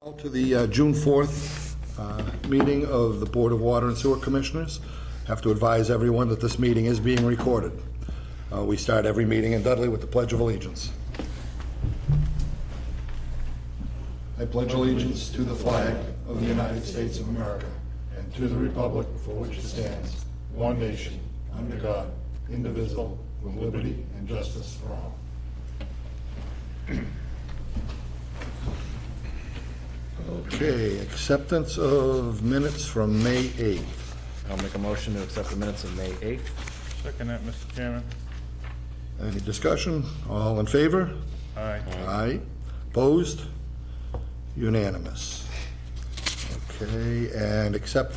To the June 4th meeting of the Board of Water and Sewer Commissioners. Have to advise everyone that this meeting is being recorded. We start every meeting in Dudley with the Pledge of Allegiance. I pledge allegiance to the flag of the United States of America and to the republic for which it stands, one nation, under God, indivisible, with liberty and justice for all. Okay, acceptance of minutes from May 8th. I'll make a motion to accept the minutes of May 8th. Second that, Mr. Chairman. Any discussion? All in favor? Aye. Aye. Opposed? Unanimous. Okay, and accept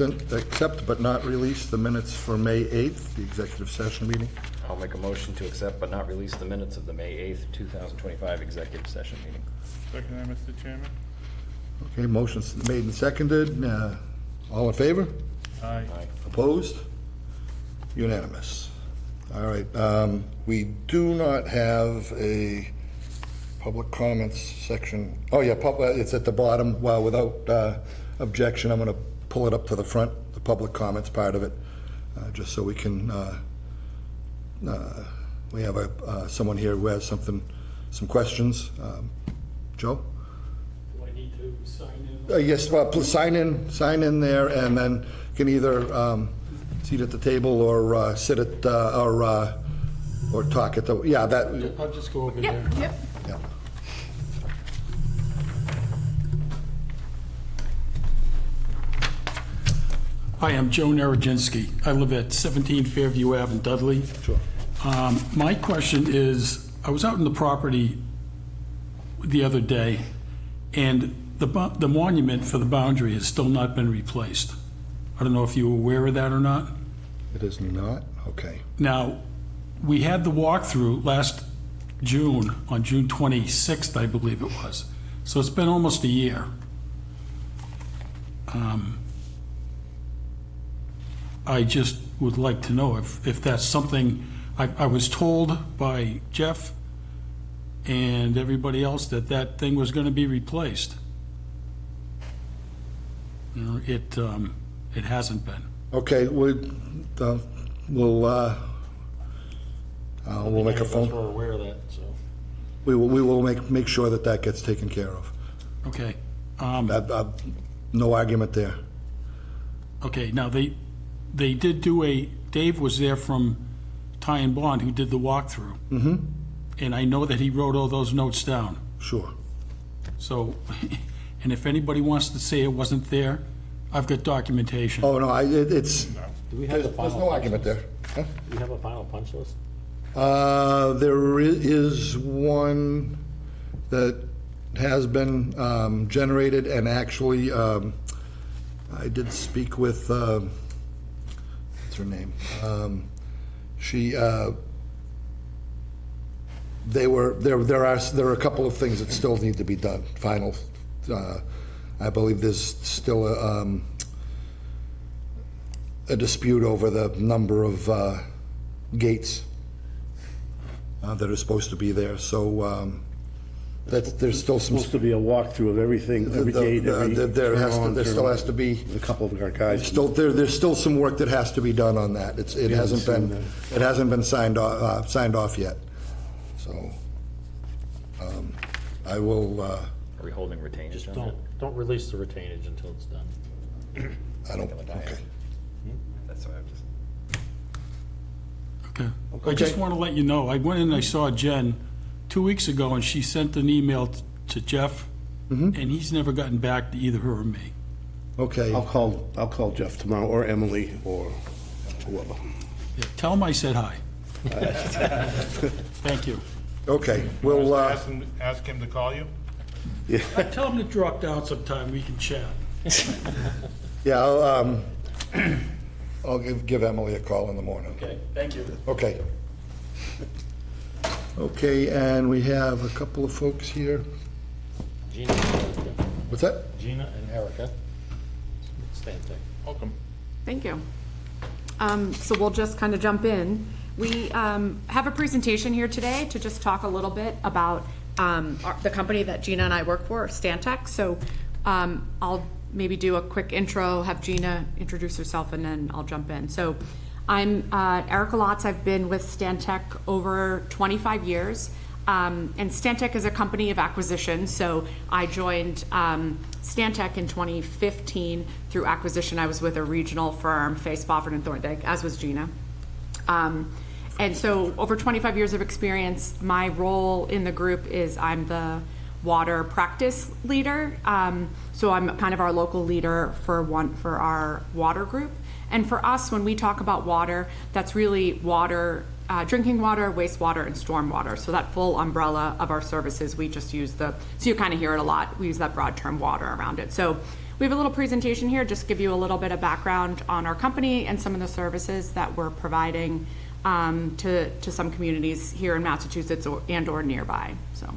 but not release the minutes for May 8th, the executive session meeting. I'll make a motion to accept but not release the minutes of the May 8th, 2025 executive session meeting. Second that, Mr. Chairman. Okay, motion's made and seconded. All in favor? Aye. Aye. Opposed? Unanimous. All right, we do not have a public comments section. Oh, yeah, it's at the bottom. Well, without objection, I'm going to pull it up to the front, the public comments part of it, just so we can, we have someone here who has some questions. Joe? Do I need to sign in? Yes, well, please sign in there, and then you can either seat at the table or sit at, or talk at the, yeah, that. I'll just go over there. Yep. Yeah. Hi, I'm Joe Narodzinski. I live at 17 Fairview Ave in Dudley. Sure. My question is, I was out in the property the other day, and the monument for the boundary has still not been replaced. I don't know if you were aware of that or not. It is not? Okay. Now, we had the walkthrough last June, on June 26th, I believe it was. So it's been almost a year. I just would like to know if that's something, I was told by Jeff and everybody else that that thing was going to be replaced. You know, it hasn't been. Okay, we'll make a phone. We're aware of that, so. We will make sure that gets taken care of. Okay. No argument there. Okay, now they did do Dave was there from Ty and Bond who did the walkthrough. Mm-hmm. And I know that he wrote all those notes down. Sure. So, and if anybody wants to say it wasn't there, I've got documentation. Oh, no, it's, Do we have the there's final no punch argument list? there. Huh? Do we have a final punch list? There is one that has been generated, and actually, I did speak with, what's her name? There are a couple of things that still need to be done, final. I believe there's still a dispute over the number of gates that are supposed to be there, so there's still some. Supposed to be a walkthrough of everything, every gate, every There still has to be. A couple of our guys. There's still some work that has to be done on that. It hasn't been signed off yet. So, I will. Are we holding retainage Just on that? don't release the retainage until it's done. I don't. Okay. That's what I'm just. Okay. I just want to let you know, I went in and I saw Jen 2 weeks ago, and she sent an email to Jeff, and he's never gotten back to either her or me. Okay. I'll call Jeff tomorrow, or Emily, or whoever. Yeah, tell him I said hi. Thank you. Okay. We'll. Ask him to call you? Tell him to drop down sometime, we can chat. Yeah. I'll give Emily a call in the morning. Okay, thank you. Okay. Okay, and we have a couple of folks here. Gina and Erica. What's that? Gina and Erica. Same thing. Welcome. Thank you. So we'll just kind of jump in. We have a presentation here today to just talk a little bit about the company that Gina and I work for, Stantec. So I'll maybe do a quick intro, have Gina introduce herself, and then I'll jump in. So I'm Erica Lotz. I've been with Stantec over 25 years. And Stantec is a company of acquisition, so I joined Stantec in 2015 through acquisition. I was with a regional firm, Fay, Spofford, and Thorndike, as was Gina. And so over 25 years of experience, my role in the group is I'm the water practice leader. So I'm kind of our local leader for our water group. And for us, when we talk about water, that's really water, drinking water, wastewater, and stormwater. So that full umbrella of our services, we just use so you kind of hear it a lot. We use that broad term water around it. So we have a little presentation here, just give you a little bit of background on our company and some of the services that we're providing to some communities here in Massachusetts or nearby. So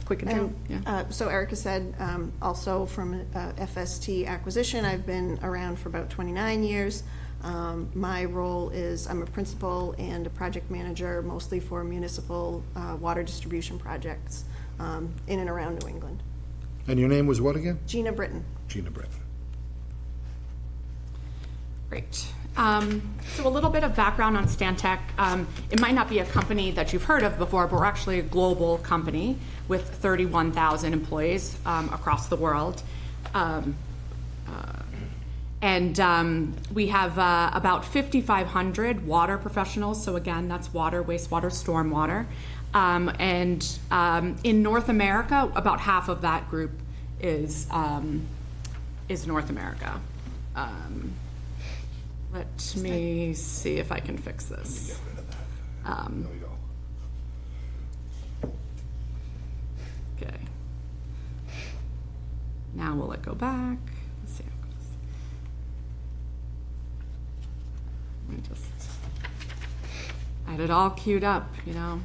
quick intro. Yeah. So Erica said, also from FST acquisition, I've been around for about 29 years. My role is I'm a principal and a project manager, mostly for municipal water distribution projects in and around New England. And your name was what again? Gina Britton. Gina Britton. Great. So a little bit of background on Stantec. It might not be a company that you've heard of before, but we're actually a global company with 31,000 employees across the world. And we have about 5,500 water professionals. So again, that's water, wastewater, stormwater. And in North America, about half of that group is North America. Let me see if I can fix this. There we go. Okay. Now will it go back? Let's see how it goes. Let me just, I had it all queued up, you know.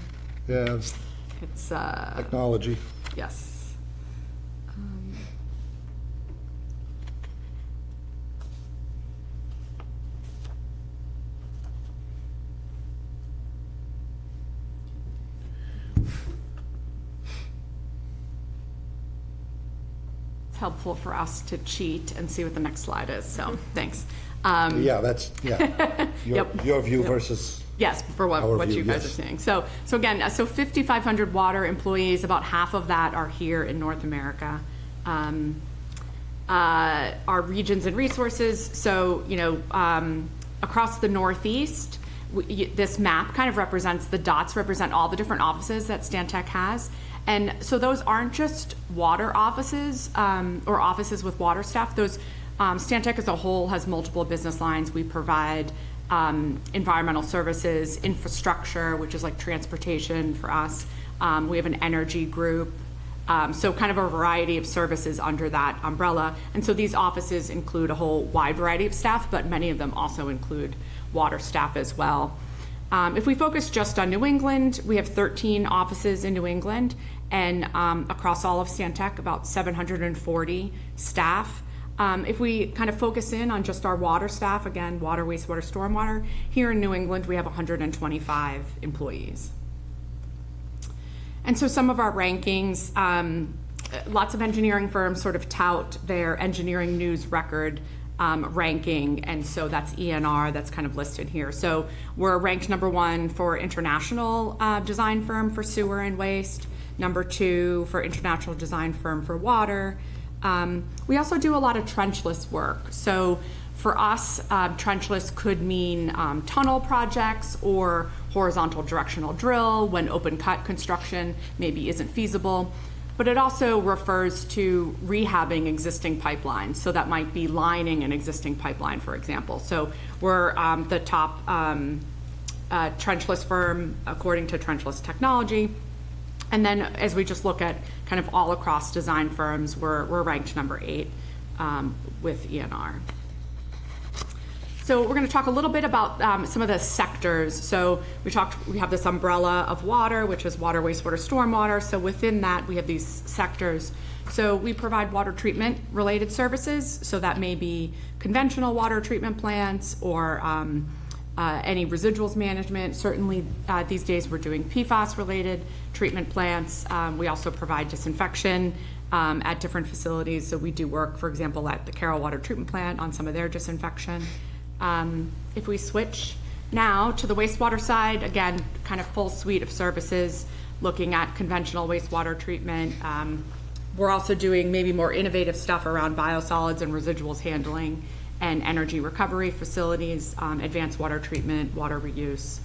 Yeah, it's It's, technology. yes. Helpful for us to cheat and see what the next slide is, so thanks. Yeah, that's, yeah. Yep. Your view versus, Yes, for Our what view, you guys yes. are seeing. So again, so 5,500 water employees, about half of that are here in North America. Our regions and resources, so, you know, across the Northeast, this map kind of represents, the dots represent all the different offices that Stantec has. And so those aren't just water offices or offices with water staff. Those Stantec as a whole has multiple business lines. We provide environmental services, infrastructure, which is like transportation for us. We have an energy group. So kind of a variety of services under that umbrella. And so these offices include a whole wide variety of staff, but many of them also include water staff as well. If we focus just on New England, we have 13 offices in New England, and across all of Stantec, about 740 staff. If we kind of focus in on just our water staff, again, water, wastewater, stormwater, here in New England, we have 125 employees. And so some of our rankings, lots of engineering firms sort of tout their engineering news record ranking, and so that's ENR, that's kind of listed here. So we're ranked #1 for international design firm for sewer and waste, #2 for international design firm for water. We also do a lot of trenchless work. So for us, trenchless could mean tunnel projects or horizontal directional drill when open cut construction maybe isn't feasible. But it also refers to rehabbing existing pipelines. So that might be lining an existing pipeline, for example. So we're the top trenchless firm according to Trenchless Technology. And then as we just look at kind of all across design firms, we're ranked #8 with ENR. So we're going to talk a little bit about some of the sectors. So we have this umbrella of water, which is water, wastewater, stormwater. So within that, we have these sectors. So we provide water treatment related services. So that may be conventional water treatment plants or any residuals management. Certainly, these days we're doing PFAS-related treatment plants. We also provide disinfection at different facilities. So we do work, for example, at the Carroll Water Treatment Plant on some of their disinfection. If we switch now to the wastewater side, again, kind of full suite of services, looking at conventional wastewater treatment. We're also doing maybe more innovative stuff around biosolids and residuals handling and energy recovery facilities, advanced water treatment, water reuse.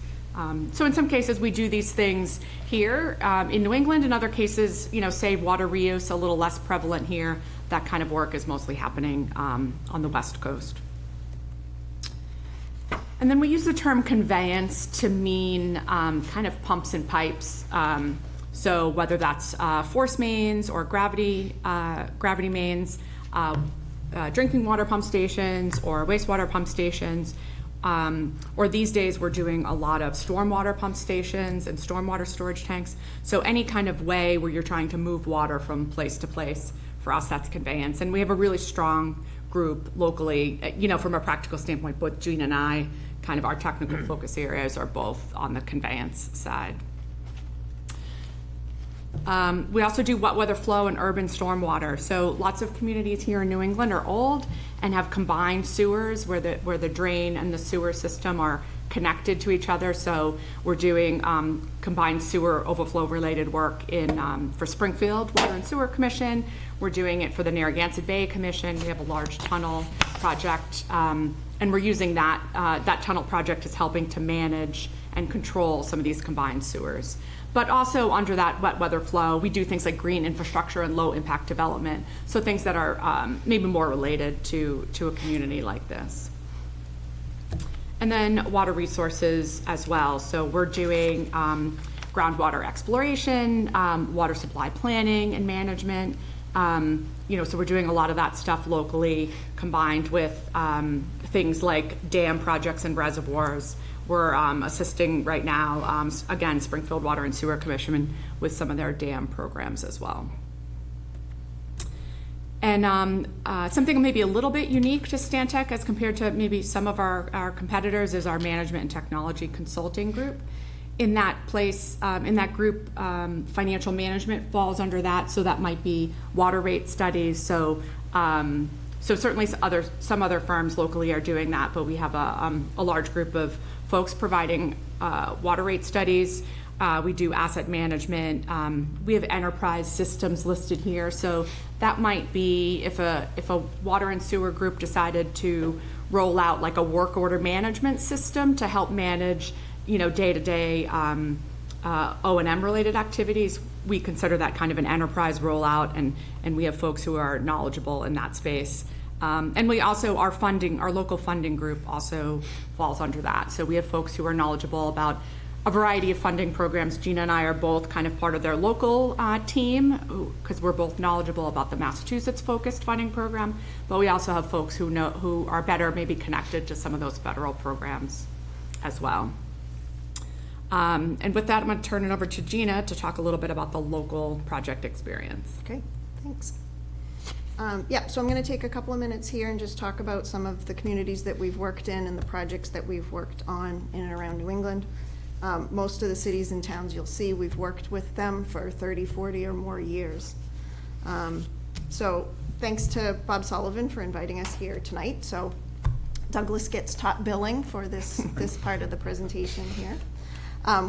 So in some cases, we do these things here in New England. In other cases, say water reuse, a little less prevalent here. That kind of work is mostly happening on the West Coast. And then we use the term conveyance to mean kind of pumps and pipes. So whether that's force mains or gravity mains, drinking water pump stations or wastewater pump stations, or these days we're doing a lot of stormwater pump stations and stormwater storage tanks. So any kind of way where you're trying to move water from place to place, for us that's conveyance. And we have a really strong group locally, from a practical standpoint. Both Gina and I, kind of our technical focus areas are both on the conveyance side. We also do wet weather flow and urban stormwater. So lots of communities here in New England are old and have combined sewers where the drain and the sewer system are connected to each other. So we're doing combined sewer overflow related work for Springfield Water and Sewer Commission. We're doing it for the Narragansett Bay Commission. We have a large tunnel project, and we're using that tunnel project is helping to manage and control some of these combined sewers. But also under that wet weather flow, we do things like green infrastructure and low impact development. So things that are maybe more related to a community like this. And then water resources as well. So we're doing groundwater exploration, water supply planning and management. So we're doing a lot of that stuff locally, combined with things like dam projects and reservoirs. We're assisting right now, again, Springfield Water and Sewer Commission with some of their dam programs as well. And something maybe a little bit unique to Stantec as compared to maybe some of our competitors is our management and technology consulting group. In that place, in that group, financial management falls under that, so that might be water rate studies. So certainly some other firms locally are doing that, but we have a large group of folks providing water rate studies. We do asset management. We have enterprise systems listed here. So that might be if a water and sewer group decided to roll out like a work order management system to help manage, day-to-day O&M related activities. We consider that kind of an enterprise rollout, and we have folks who are knowledgeable in that space. And we also, our local funding group also falls under that. So we have folks who are knowledgeable about a variety of funding programs. Gina and I are both kind of part of their local team because we're both knowledgeable about the Massachusetts focused funding program, but we also have folks who are better maybe connected to some of those federal programs as well. And with that, I'm going to turn it over to Gina to talk a little bit about the local project experience. Okay, thanks. So I'm going to take a couple of minutes here and just talk about some of the communities that we've worked in and the projects that we've worked on in and around New England. Most of the cities and towns you'll see, we've worked with them for 30, 40 or more years. So thanks to Bob Sullivan for inviting us here tonight. So Douglas gets top billing for this part of the presentation here.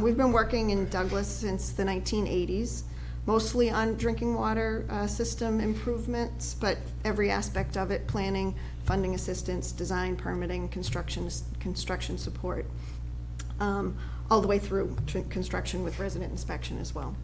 We've been working in Douglas since the 1980s, mostly on drinking water system improvements, but every aspect of it: planning, funding assistance, design, permitting, construction support, all the way through construction with resident inspection as well.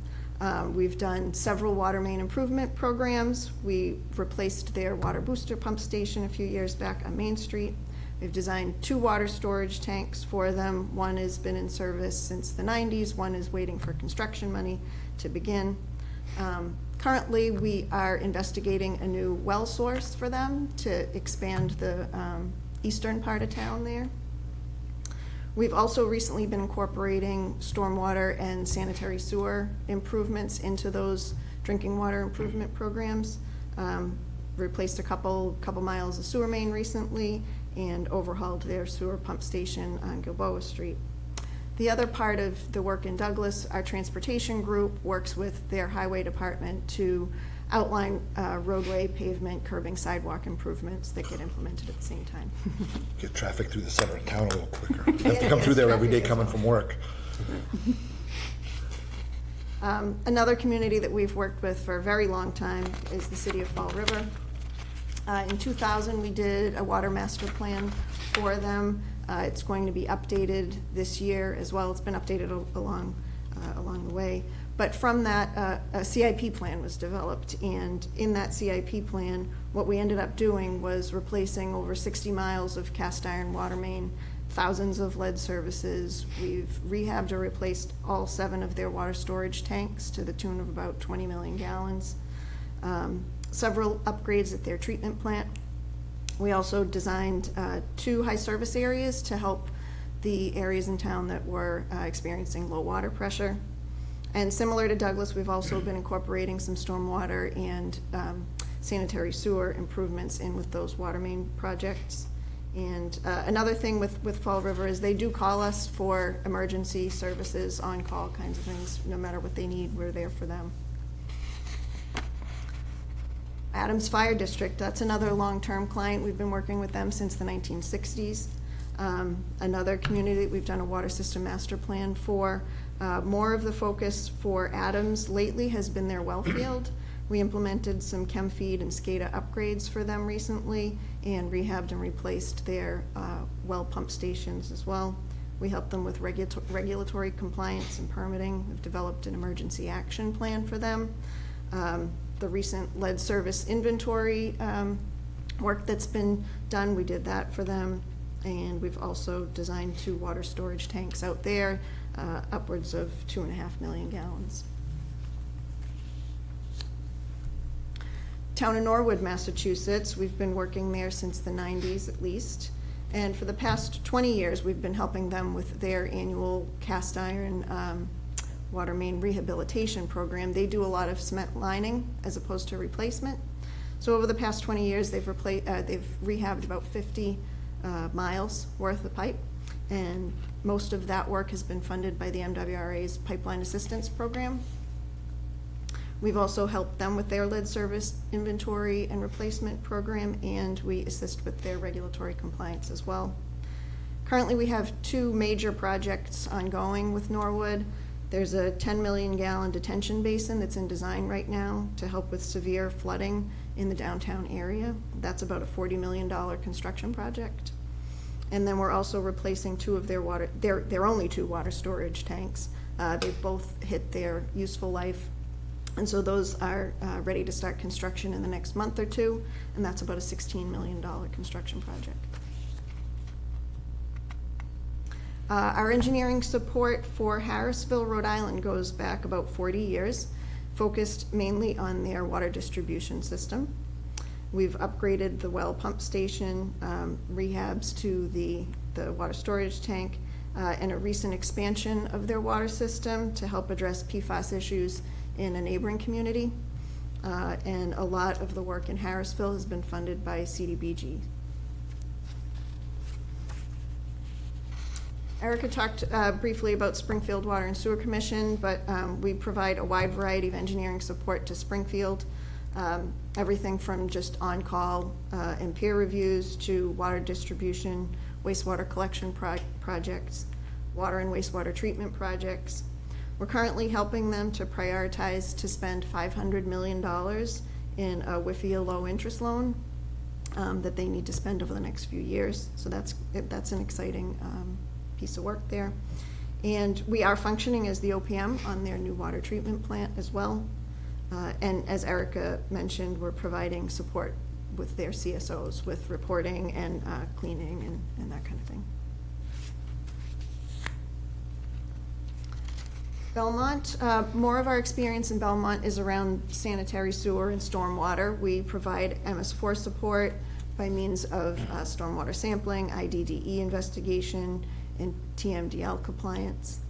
We've done several water main improvement programs. We replaced their water booster pump station a few years back on Main Street. We've designed 2 water storage tanks for them. One has been in service since the 90s. One is waiting for construction money to begin. Currently, we are investigating a new well source for them to expand the eastern part of town there. We've also recently been incorporating stormwater and sanitary sewer improvements into those drinking water improvement programs. Replaced a couple miles of sewer main recently, and overhauled their sewer pump station on Gilboa Street. The other part of the work in Douglas, our transportation group works with their highway department to outline roadway, pavement, curbing, sidewalk improvements that get implemented at the same time. Get traffic through the center of town a little quicker. You have to come through there every day coming from work. Another community that we've worked with for a very long time is the city of Fall River. In 2000, we did a water master plan for them. It's going to be updated this year as well. It's been updated along the way. But from that, a CIP plan was developed, and in that CIP plan, what we ended up doing was replacing over 60 miles of cast iron water main, thousands of lead services. We've rehabbed or replaced all 7 of their water storage tanks to the tune of about 20 million gallons. Several upgrades at their treatment plant. We also designed 2 high service areas to help the areas in town that were experiencing low water pressure. And similar to Douglas, we've also been incorporating some stormwater and sanitary sewer improvements in with those water main projects. And another thing with Fall River is they do call us for emergency services, on-call kinds of things. No matter what they need, we're there for them. Adams Fire District, that's another long-term client. We've been working with them since the 1960s. Another community that we've done a water system master plan for. More of the focus for Adams lately has been their well field. We implemented some chem feed and SCADA upgrades for them recently and rehabbed and replaced their well pump stations as well. We helped them with regulatory compliance and permitting. We've developed an emergency action plan for them. The recent lead service inventory work that's been done, we did that for them. And we've also designed 2 water storage tanks out there, upwards of 2.5 million gallons. Town of Norwood, Massachusetts, we've been working there since the 90s at least. And for the past 20 years, we've been helping them with their annual cast iron water main rehabilitation program. They do a lot of cement lining as opposed to replacement. So over the past 20 years, they've rehabbed about 50 miles worth of pipe, and most of that work has been funded by the MWRA's Pipeline Assistance Program. We've also helped them with their lead service inventory and replacement program, and we assist with their regulatory compliance as well. Currently, we have 2 major projects ongoing with Norwood. There's a 10 million gallon detention basin that's in design right now to help with severe flooding in the downtown area. That's about a $40 million construction project. And then we're also replacing 2 of their only 2 water storage tanks. They've both hit their useful life. And so those are ready to start construction in the next month or 2, and that's about a $16 million construction project. Our engineering support for Harrisville, Rhode Island goes back about 40 years, focused mainly on their water distribution system. We've upgraded the well pump station, rehabs to the water storage tank, and a recent expansion of their water system to help address PFAS issues in a neighboring community. And a lot of the work in Harrisville has been funded by CDBG. Erica talked briefly about Springfield Water and Sewer Commission, but we provide a wide variety of engineering support to Springfield. Everything from just on-call and peer reviews to water distribution, wastewater collection projects, water and wastewater treatment projects. We're currently helping them to prioritize to spend $500 million in a WIFIA low-interest loan that they need to spend over the next few years. So that's an exciting piece of work there. And we are functioning as the OPM on their new water treatment plant as well. And as Erica mentioned, we're providing support with their CSOs with reporting and cleaning and that kind of thing. Belmont, more of our experience in Belmont is around sanitary sewer and stormwater. We provide MS4 support by means of stormwater sampling, IDDE investigation, and TMDL compliance.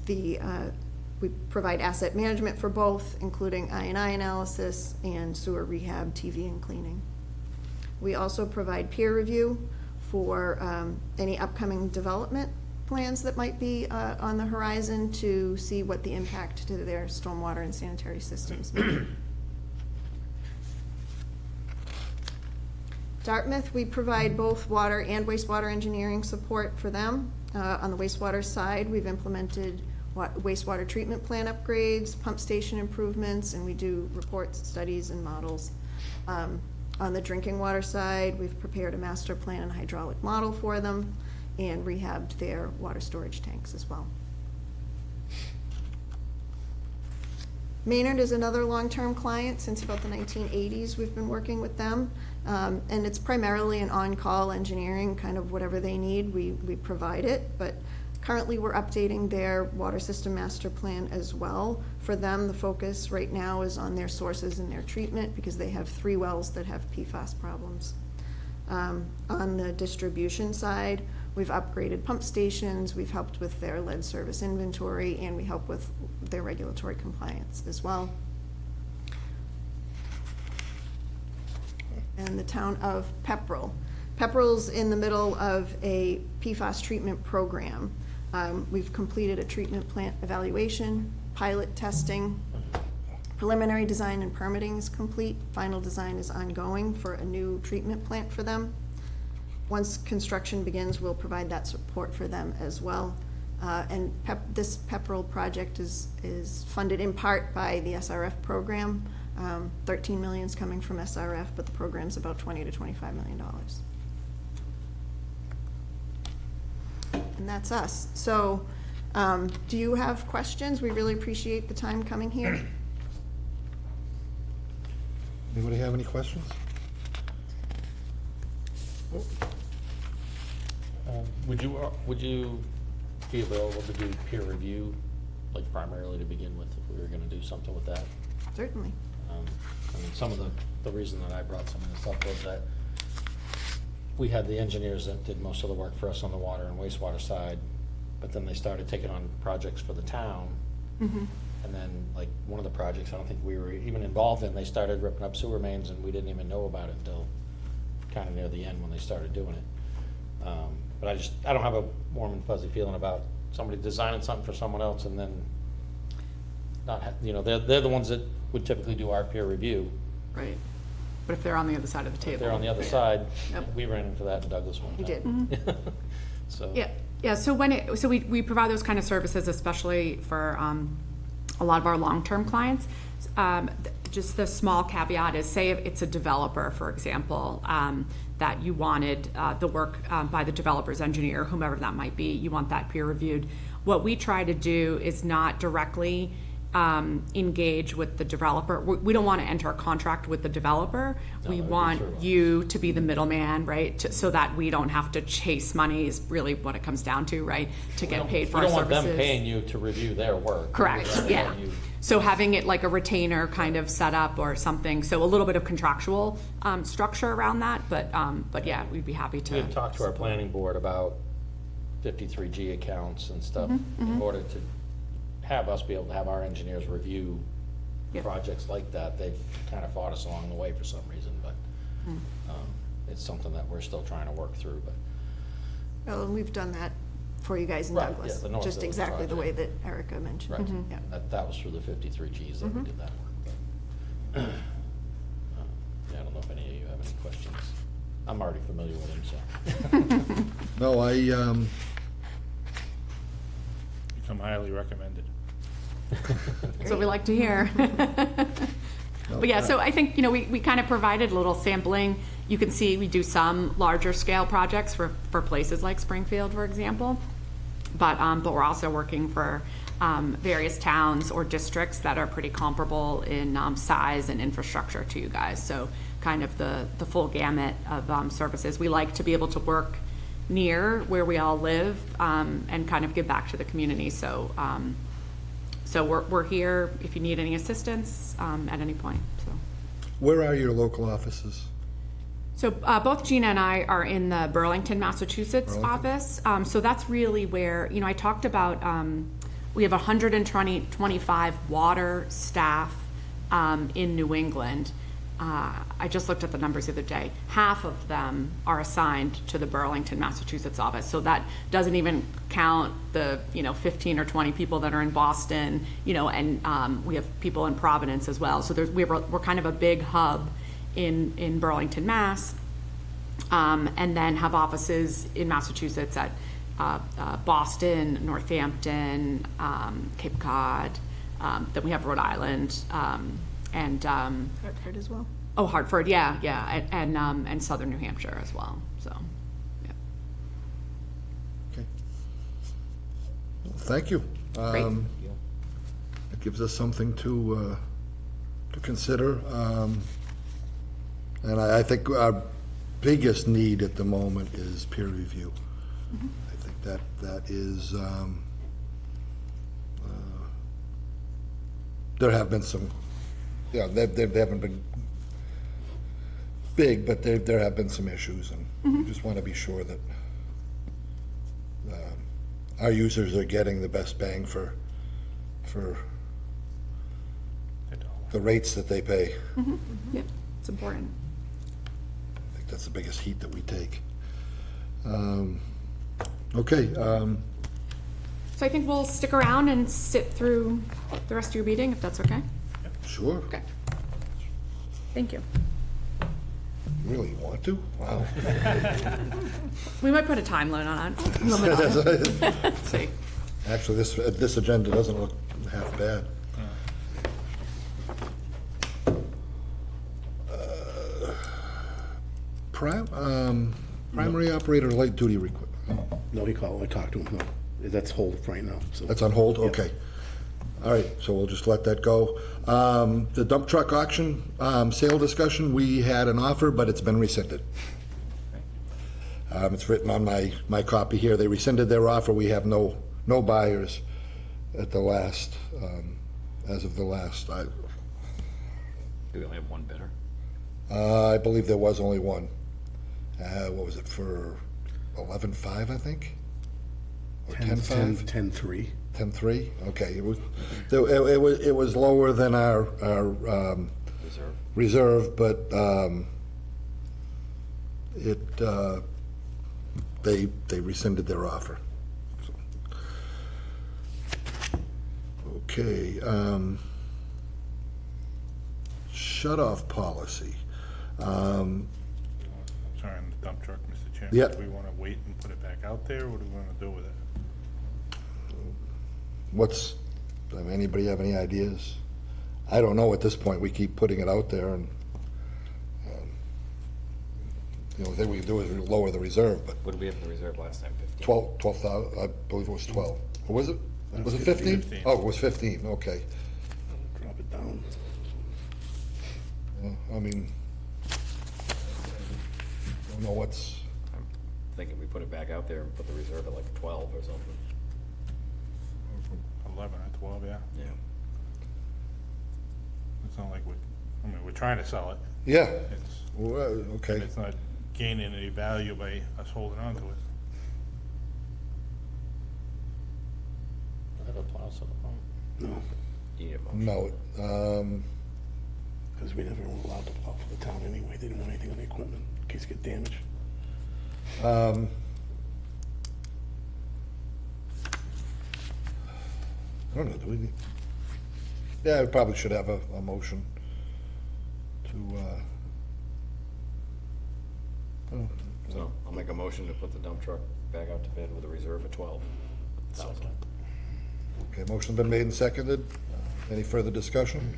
We provide asset management for both, including I&I analysis and sewer rehab, TV, and cleaning. We also provide peer review for any upcoming development plans that might be on the horizon to see what the impact to their stormwater and sanitary systems may be. Dartmouth, we provide both water and wastewater engineering support for them. On the wastewater side, we've implemented wastewater treatment plant upgrades, pump station improvements, and we do reports, studies, and models. On the drinking water side, we've prepared a master plan and hydraulic model for them and rehabbed their water storage tanks as well. Maynard is another long-term client. Since about the 1980s, we've been working with them. And it's primarily an on-call engineering, kind of whatever they need, we provide it. But currently, we're updating their water system master plan as well. For them, the focus right now is on their sources and their treatment because they have 3 wells that have PFAS problems. On the distribution side, we've upgraded pump stations, we've helped with their lead service inventory, and we help with their regulatory compliance as well. And the town of Pepperell. Pepperell's in the middle of a PFAS treatment program. We've completed a treatment plant evaluation, pilot testing, preliminary design and permitting is complete. Final design is ongoing for a new treatment plant for them. Once construction begins, we'll provide that support for them as well. And this Pepperell project is funded in part by the SRF program. 13 million is coming from SRF, but the program's about $20 to $25 million. And that's us. So, do you have questions? We really appreciate the time coming here. Anybody have any questions? Would you be available to do peer review, like primarily to begin with, if we were gonna do something with that? Certainly. I mean, some of the reason that I brought some of this up was that we had the engineers that did most of the work for us on the water and wastewater side, but then they started taking on projects for the town. And then, like, one of the projects, I don't think we were even involved in, they started ripping up sewer mains, and we didn't even know about it until kind of near the end when they started doing it. But I don't have a warm and fuzzy feeling about somebody designing something for someone else and then not, they're the ones that would typically do our peer review. Right. But if they're on the other side of the table. If they're on the other side, Yep. we ran into that in Douglas one time. We did. So. Yeah, so we provide those kind of services, especially for a lot of our long-term clients. Just the small caveat is, say if it's a developer, for example, that you wanted the work by the developer's engineer, whomever that might be, you want that peer reviewed. What we try to do is not directly engage with the developer. We don't want to enter a contract with the developer. No, We that would be want true. you to be the middleman, right? So that we don't have to chase money is really what it comes down to, right? To get paid for our We don't services. want them paying you to review their work. Correct, We'd rather yeah. you- So having it like a retainer kind of set up or something, so a little bit of contractual structure around that, but yeah, we'd be happy to. We had talked to our planning board about 53G accounts and stuff in order to have us be able to have our engineers review Yeah. projects like that. They've kind of fought us along the way for some reason, but it's something that we're still trying to work through, but. Well, and we've done that for you guys in Right, Douglas. yeah, the North Just Village exactly the way project. that Erica mentioned. Right, Yeah. that was through the 53Gs that we did that work, but. Yeah, I don't know if any of you have any questions. I'm already familiar with them, so. No, Become highly recommended. That's what we like to hear. But yeah, so I think, we kind of provided a little sampling. You can see we do some larger scale projects for places like Springfield, for example. But we're also working for various towns or districts that are pretty comparable in kind and infrastructure to you guys. So kind of the full gamut of services. We like to be able to work near where we all live and kind of give back to the community. So we're here if you need any assistance at any point. So. where are your local offices? So both Gina and I are in the Burlington, Massachusetts Burlington. office. So that's really where, I talked about, we have 125 water staff in New England. I just looked at the numbers the other day, half of them are assigned to the Burlington, Massachusetts office. So that doesn't even count the, 15 or 20 people that are in Boston, and we have people in Providence as well. So we're kind of a big hub in Burlington, Mass. And then have offices in Massachusetts at Boston, Northampton, Cape Cod. Then we have Rhode Island, and Hartford as well. Hartford, yeah, and Southern New Hampshire as well. So, yeah. Okay. Well, thank you. Great. It gives us something to consider. And I think our biggest need at the moment is peer review. I think that is, there have been some, they haven't been big, but there have been some issues, and we just want to be sure that our users are getting the best bang for the rates that they pay. Yeah, it's important. I think that's the biggest heat that we take. Okay, So I think we'll stick around and sit through the rest of your meeting, if that's okay. sure. Okay. Thank you. Really want to? Wow. We might put a time limit on it. Let's see. Actually, this agenda doesn't look half bad. Primary operator light duty equipment. No, he called, I talked to him, no, that's hold right now, so. That's on hold? Okay. All right, so we'll just let that go. The dump truck auction sale discussion, we had an offer, but it's been rescinded. It's written on my copy here. They rescinded their offer. We have no buyers at the last, as of the last. Do we only have one bidder? I believe there was only one. What was it, for 11.5, I think? Or 10.5? 10-3. 10.3? Okay, it was lower than our reserve, but they rescinded their offer. So. Okay, shut-off policy. Sorry, on the dump truck, Mr. Chairman. Yeah. Do we want to wait and put it back out there, or what do we want to do with it? Anybody have any ideas? I don't know at this point. We keep putting it out there, and the only thing we can do is lower the reserve, but What did we have in the reserve last time? 15? 12,000, I believe it was 12. Or was it? Was it 15? 15. Oh, it was 15, okay. Drop it down. I mean, don't know what's, I'm thinking we put it back out there and put the reserve at like 12 or something. 11 or 12, yeah. Yeah. It's not like we're trying to sell it. yeah, It's, well, okay. it's not gaining any value by us holding on to it. I have a plow set up on. No, You need a motion. No, because we never were allowed to plow for the town anyway, they didn't want anything on the equipment, in case it get damaged. I don't know, do we need? Yeah, we probably should have a motion to, So I'll make a motion to put the dump truck back out to bid with a reserve of 12,000. okay, motion's been made and seconded. Any further discussion?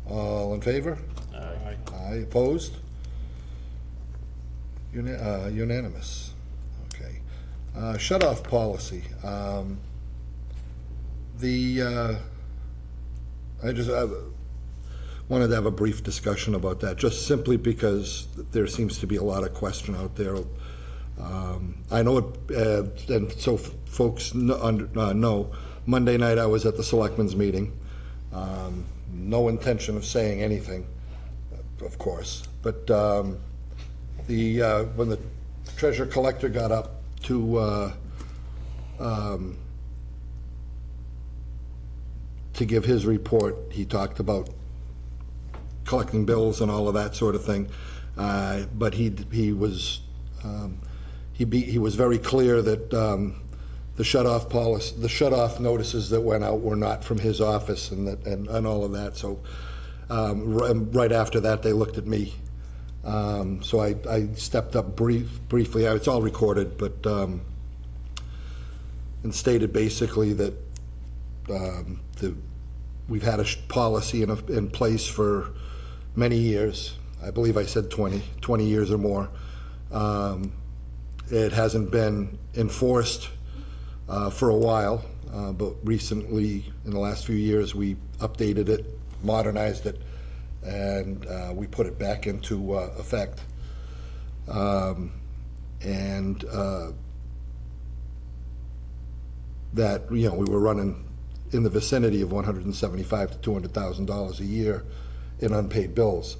All in favor? Aye. Aye, opposed? Unanimous. Okay. Shut-off policy. I just wanted to have a brief discussion about that, just simply because there seems to be a lot of question out there. I know it, and so folks know, Monday night I was at the Selectmen's meeting. No intention of saying anything, of course, but when the treasurer collector got up to give his report, he talked about collecting bills and all of that sort of thing. But he was very clear that the shut-off notices that went out were not from his office and all of that. So right after that, they looked at me. So I stepped up briefly. It's all recorded, but and stated basically that we've had a policy in place for many years. I believe I said 20 years or more. It hasn't been enforced for a while, but recently, in the last few years, we updated it, modernized it, and we put it back into effect. That, we were running in the vicinity of $175,000 to $200,000 a year in unpaid bills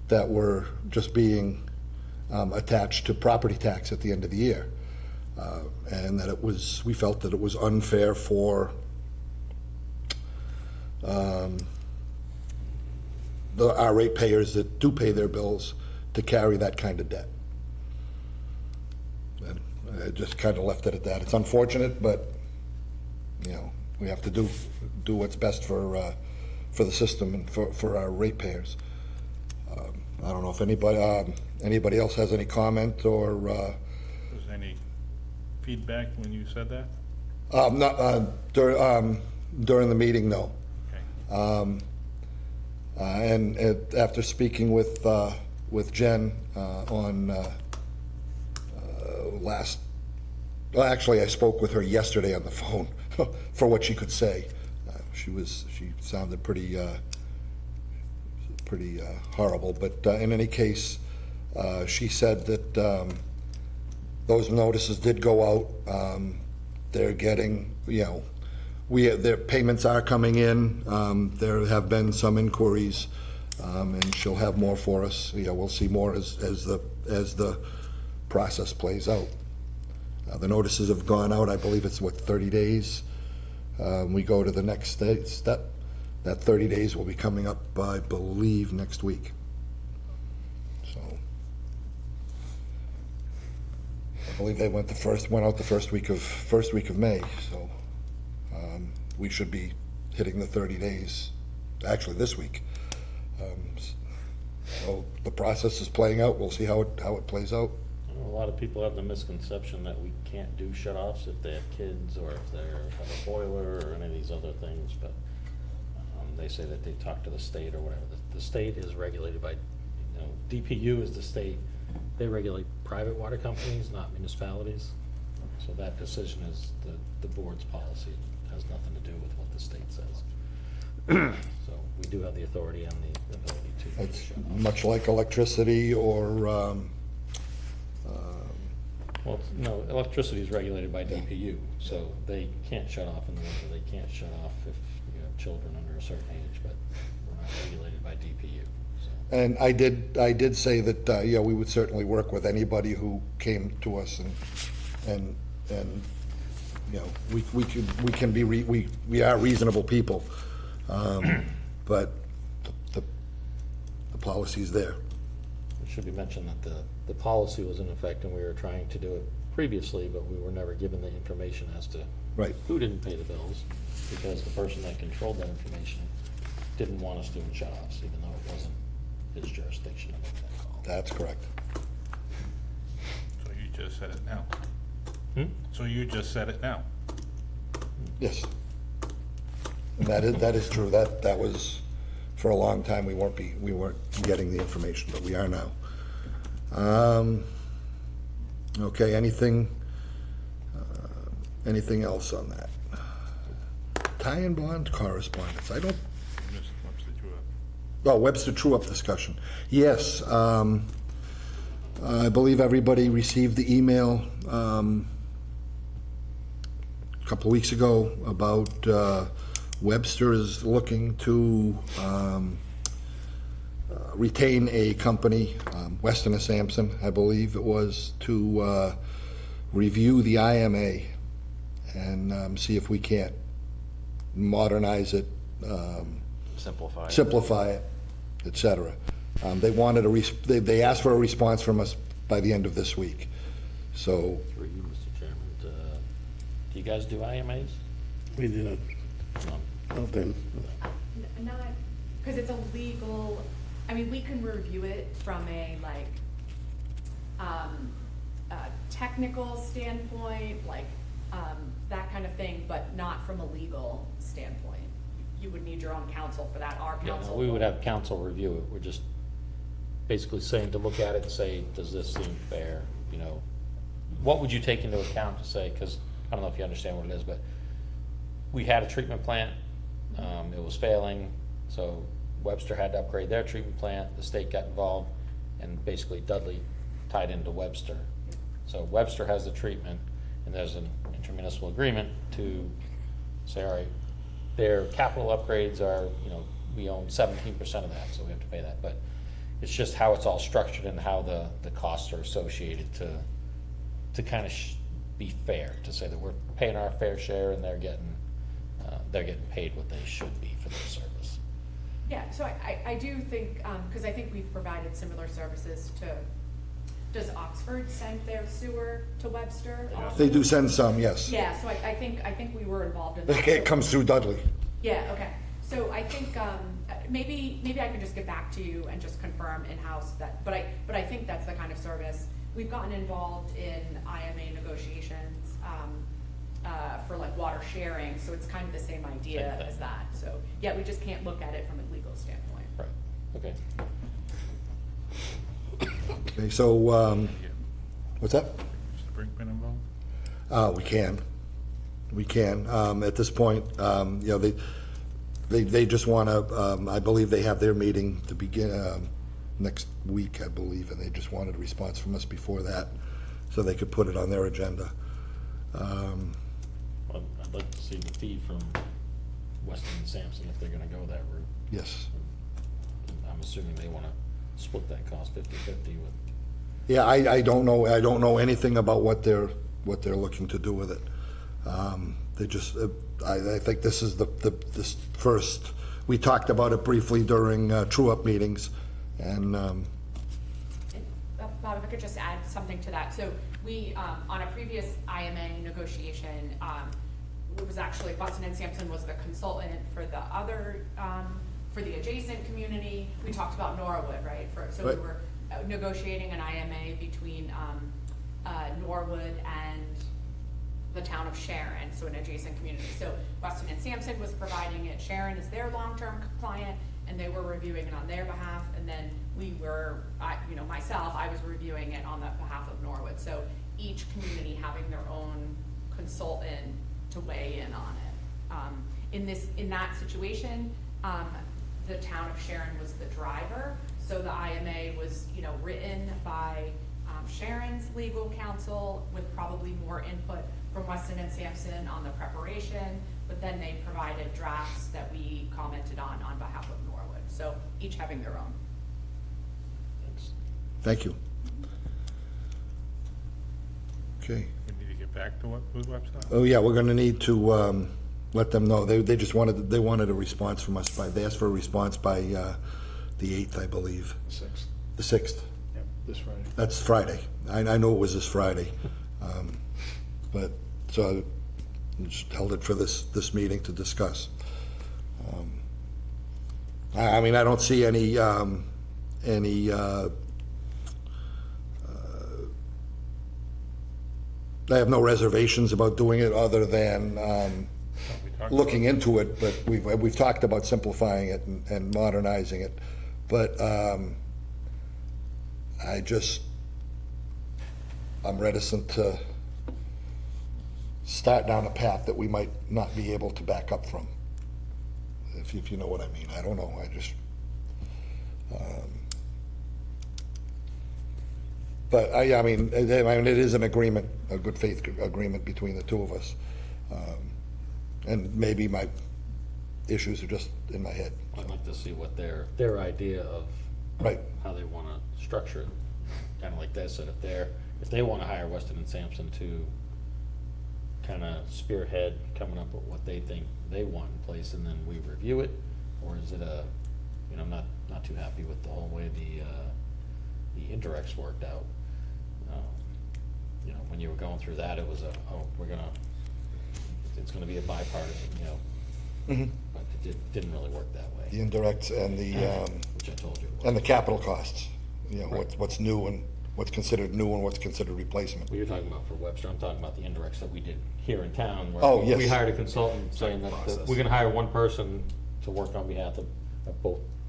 that were just being attached to property tax at the end of the year. And that we felt that it was unfair for our ratepayers that do pay their bills to carry that kind of debt. And I just kind of left it at that. It's unfortunate, but we have to do what's best for the system and for our ratepayers. I don't know if anybody else has any comment or. Was there any feedback when you said that? Not during the meeting, no. Okay. And after speaking with Jen on actually, I spoke with her yesterday on the phone for what she could say. She sounded pretty horrible, but in any case, she said that those notices did go out. They're getting, their payments are coming in. There have been some inquiries, and she'll have more for us. We'll see more as the process plays out. The notices have gone out. I believe it's 30 days. We go to the next step. That 30 days will be coming up, I believe, next week. So I believe they went out the first week of May. So we should be hitting the 30 days, actually this week. So the process is playing out. We'll see how it plays out. A lot of people have the misconception that we can't do shut-offs if they have kids or if they have a boiler or any of these other things, but they say that they talk to the state or whatever. The state is regulated by, DPU is the state. They regulate private water companies, not municipalities. So that decision is the board's policy. It has nothing to do with what the state says. So we do have the authority and the ability to It's shut off. much like electricity or Well, no, electricity is regulated by DPU, so they can't shut off in the winter. They can't shut off if you have children under a certain age, but we're not regulated by DPU. So. And I did say that, we would certainly work with anybody who came to us and we are reasonable people. But the policy's there. It should be mentioned that the policy was in effect and we were trying to do it previously, but we were never given the information as to Right. who didn't pay the bills, because the person that controlled that information didn't want us doing shut-offs, even though it wasn't his jurisdiction to make that call. That's correct. So you just said it now. Hmm? So you just said it now. Yes. And that is true. That was, for a long time, we weren't getting the information, but we are now. Okay, anything else on that? Tie and bond correspondence. I don't, Mr. Webster, you Webster true-up discussion. Yes, I believe everybody received the email a couple of weeks ago about Webster is looking to retain a company, Weston & Sampson, I believe it was, to review the IMA and see if we can't modernize it, Simplify. simplify it, et cetera. They wanted they asked for a response from us by the end of this week. So, For you, Mr. Chairman, do you guys do IMAs? We did it, No. well then, Not, because it's a legal, I mean, we can review it from a technical standpoint, that kind of thing, but not from a legal standpoint. You would need your own counsel for that, our Yeah, no, counsel. we would have council review it. We're just basically saying to look at it and say, does this seem fair? You know, what would you take into account to say, because I don't know if you understand what it is, but we had a treatment plant, it was failing, so Webster had to upgrade their treatment plant, the state got involved, and basically Dudley tied into Webster. So Webster has the treatment, and there's an intermunicipal agreement to say, all right, their capital upgrades are, you know, we own 17% of that, so we have to pay that. But it's just how it's all structured and how the costs are associated to kind of be fair, to say that we're paying our fair share and they're getting paid what they should be for their service. Yeah, so I do think, because I think we've provided similar services to, does Oxford send their sewer to Webster? they do send some, yes. Yeah, so I think we were involved in that. It comes through Dudley. Yeah, okay. So I think, maybe I can just get back to you and just confirm in-house that, but I think that's the kind of service. We've gotten involved in IMA negotiations, for water sharing, so it's kind of the same idea Same thing. as that. So, yeah, we just can't look at it from a legal standpoint. Right, okay. Okay, so, what's that? Is Brinkman involved? We can. At this point, you know, they just want to, I believe they have their meeting to begin next week, I believe, and they just wanted a response from us before that, so they could put it on their agenda. Well, I'd like to see the fee from Weston and Sampson if they're gonna go that route. Yes. I'm assuming they wanna split that cost 50/50 with, Yeah, I don't know anything about what they're looking to do with it. They just, I think this is this first, we talked about it briefly during true-up meetings, and, And, Bob, if I could just add something to that. So we, on a previous IMA negotiation, it was actually Boston and Sampson was the consultant for the other, for the adjacent community. We talked about Norwood, right? So we Right. were negotiating an IMA between Norwood and the town of Sharon, so an adjacent community. So Boston and Sampson was providing it. Sharon is their long-term client, and they were reviewing it on their behalf. And then we were, myself, I was reviewing it on the behalf of Norwood. So each community having their own consultant to weigh in on it. In that situation, the town of Sharon was the driver. So the IMA was, written by Sharon's legal counsel with probably more input from Weston and Sampson on the preparation, but then they provided drafts that we commented on behalf of Norwood. So each having their own. thanks. thank you. Okay. We need to get back to with Webster? Oh, yeah, we're gonna need to let them know. They just wanted a response from us they asked for a response by the 8th, I believe. 6th, The 6th. yep, this Friday. That's Friday. I know it was this Friday. But, so I just held it for this meeting to discuss. I mean, I don't see any, I have no reservations about doing it other than We talked looking into it, but we've talked about simplifying it and modernizing it. But I'm reticent to start down a path that we might not be able to back up from, if you know what I mean. I don't know, but I mean, it is an agreement, a good faith agreement between the two of us. And maybe my issues are just in my head. I'd like to see what their idea of Right. how they wanna structure it, kinda like this, and if they wanna hire Weston and Sampson to kinda spearhead coming up with what they think they want in place, and then we review it, or is it I'm not not too happy with the whole way the indirects worked out. You know, when you were going through that, it was it's gonna be a bipartisan, you know, but didn't really work that way, The indirects and which I told you. it and the was. capital costs, you know, Right. what's new and what's considered new and what's considered replacement. What you're talking about for Webster, I'm talking about the indirects that we did here in town. Where Oh, we- yes. We hired a consultant saying that Process. we're gonna hire one person to work on behalf of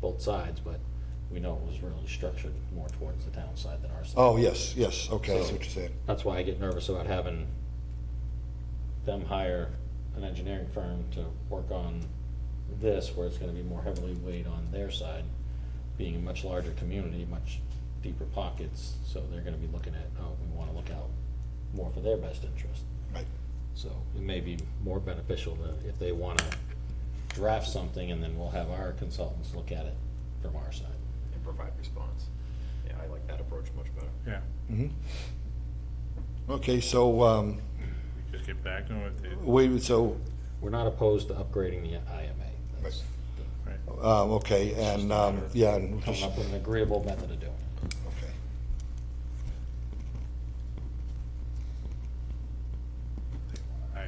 both sides, but we know it was really structured more towards the town side than our side. Oh, yes, yes, okay, I see So- what you're saying. That's why I get nervous about having them hire an engineering firm to work on this, where it's gonna be more heavily weighed on their side, being a much larger community, much deeper pockets, so they're gonna be looking at, oh, we wanna look out more for their best interest. Right. So it may be more beneficial to, if they wanna draft something, and then we'll have our consultants look at it from our side. And provide response. Yeah, I like that approach much better. Yeah, Okay, so, we just get back to them if they, so, We're not opposed to upgrading the IMA. That's right. okay, and, yeah, and coming up with an agreeable method of doing it. okay.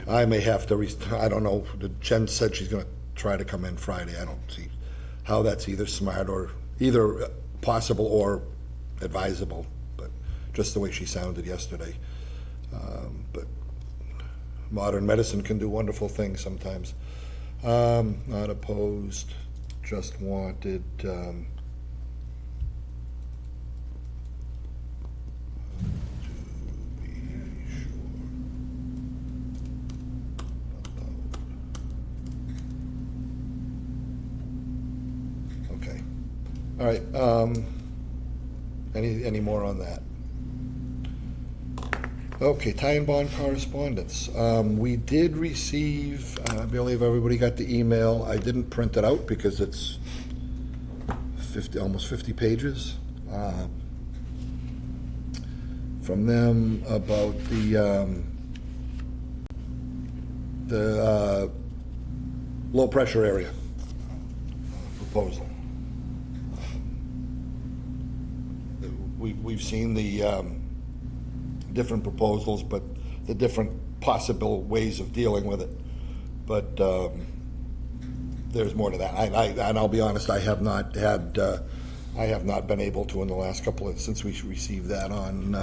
I may have to, I don't know, Jen said she's gonna try to come in Friday, I don't see how that's either smart or, either possible or advisable, but just the way she sounded yesterday. But modern medicine can do wonderful things sometimes. Not opposed, just wanted, to be sure about. Okay, all right, any more on that? Okay, tie and bond correspondence. We did receive, I believe everybody got the email. I didn't print it out because it's 50, almost 50 pages. From them about the low-pressure area proposal. We've seen the different proposals, but the different possible ways of dealing with it. But there's more to that. And I'll be honest, I have not been able to in the last couple of, since we received that on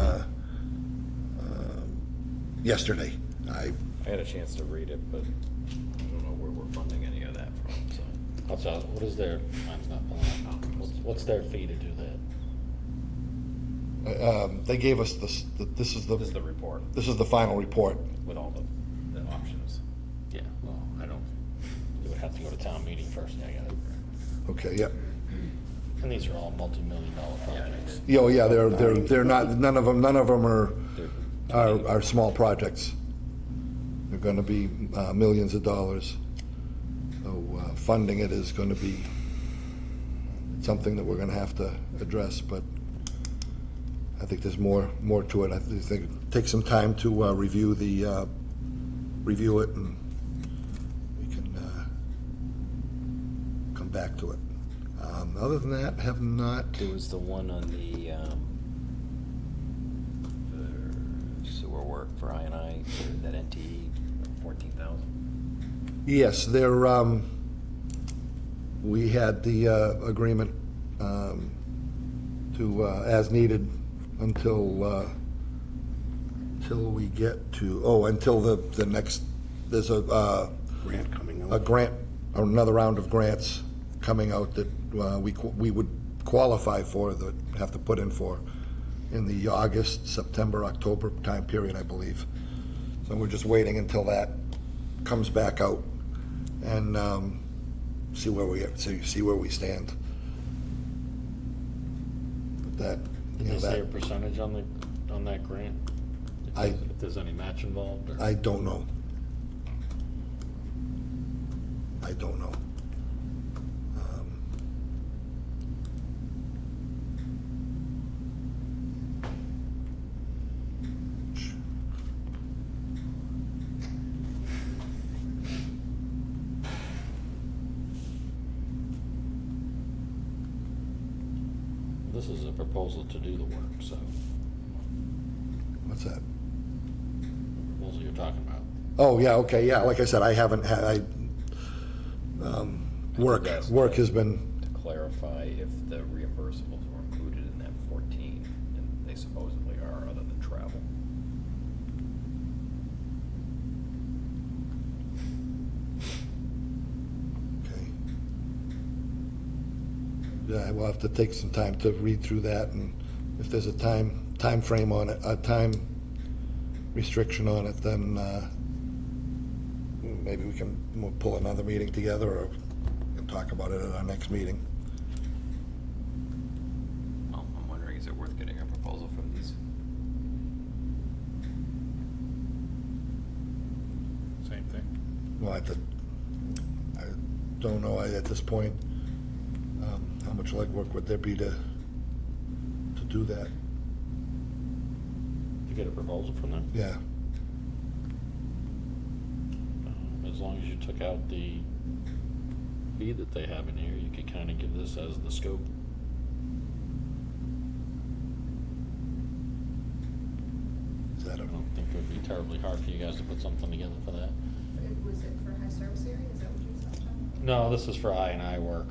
yesterday. I had a chance to read it, but I don't know where we're funding any of that from, so. Also, what is their, mine's not pulling up. What's their fee to do that? They gave us this, this is This is the report this is the final report. with all the options. Yeah, well, I don't, you would have to go to town meeting first, I got it. Okay, yeah. And these are all multi-million-dollar projects. Oh, yeah, they're not, none of them are small projects. They're gonna be millions of dollars. So funding it is gonna be something that we're gonna have to address, but I think there's more to it. I think take some time to review it, and we can come back to it. Other than that, have not. There was the one on the sewer work for I&I, that NTE, 14,000. Yes, we had the agreement to, as needed until we get to, until the next, there's a Grant coming a out. grant, another round of grants coming out that we would qualify for, that have to put in for in the August, September, October time period, I believe. So we're just waiting until that comes back out and see where we stand. But that, Did you know, they say a that, percentage on that grant? If there's any match involved, or? I don't know. I don't know. This is a proposal to do the work, so, What's that? proposal you're talking about. Oh, yeah, okay, yeah, like I said, I haven't had, work has been, To clarify if the reimbursables were included in that 14, and they supposedly are, other than travel. okay. Yeah, we'll have to take some time to read through that, and if there's a time frame on it, a time restriction on it, then, maybe we can pull another meeting together, or talk about it at our next meeting. Well, I'm wondering, is it worth getting a proposal from these? Same thing. Well, I don't know, at this point, how much legwork would there be to do that? You get a proposal from them? Yeah, As long as you took out the fee that they have in here, you could kind of give this as the scope. is that I a, don't think it would be terribly hard for you guys to put something together for that. Was it for high service area? Is that what you said, John? No, this is for I&I work.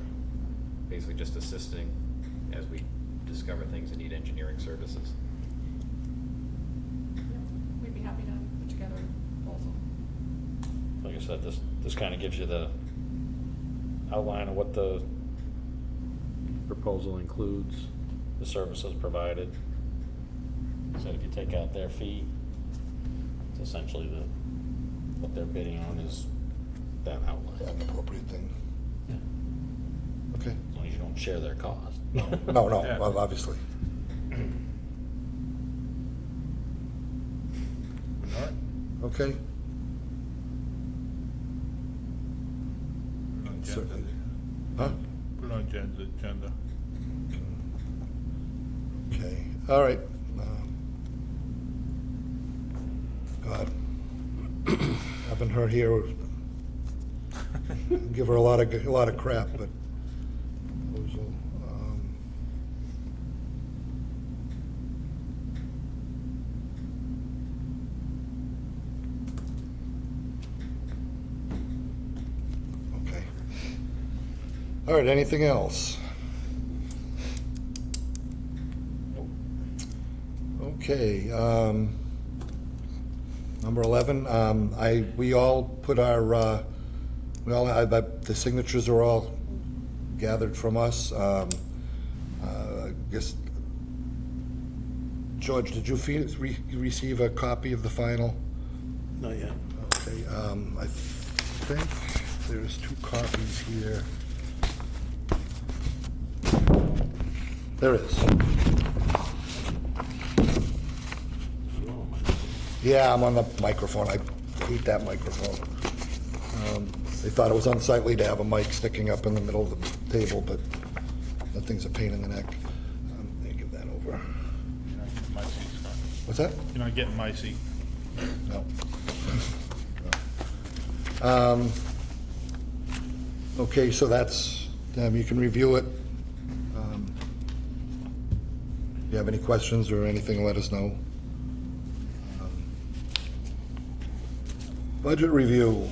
Basically just assisting as we discover things that need engineering services. We'd be happy to put together a proposal. Like I said, this kind of gives you the outline of what the proposal includes, the services provided. So if you take out their fee, it's essentially what they're bidding on is that outline. an appropriate thing? Yeah. Okay. As long as you don't share their cost. No, Yeah. well, obviously. All right. Okay. Put it on So- Jen's- Huh? Put it on Jen's agenda. Okay, all right. God, having her here, give her a lot of crap, but proposal, okay. All right, anything else? Okay, number 11, we all put our, the signatures are all gathered from us. I guess, George, did you receive a copy of the final? Not yet. Okay, I think there's 2 copies here. There is. Yeah, I'm on the microphone. I hate that microphone. They thought it was unsightly to have a mic sticking up in the middle of the table, but that thing's a pain in the neck. Let me give that over. You're not getting my seat, Scott. What's that? You're not getting my seat. No. Okay, so that's, you can review it. If you have any questions or anything, let us know. Budget review.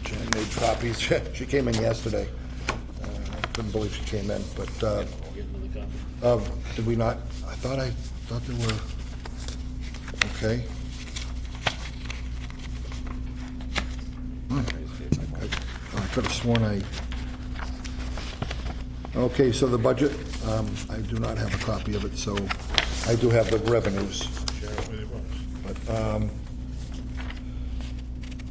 Jen made copies. She came in yesterday. I couldn't believe she came in, but, We'll get another copy. did we not? I thought there were, okay. I could have sworn okay, so the budget, I do not have a copy of it, so I do have the revenues. Share it with your boss. But,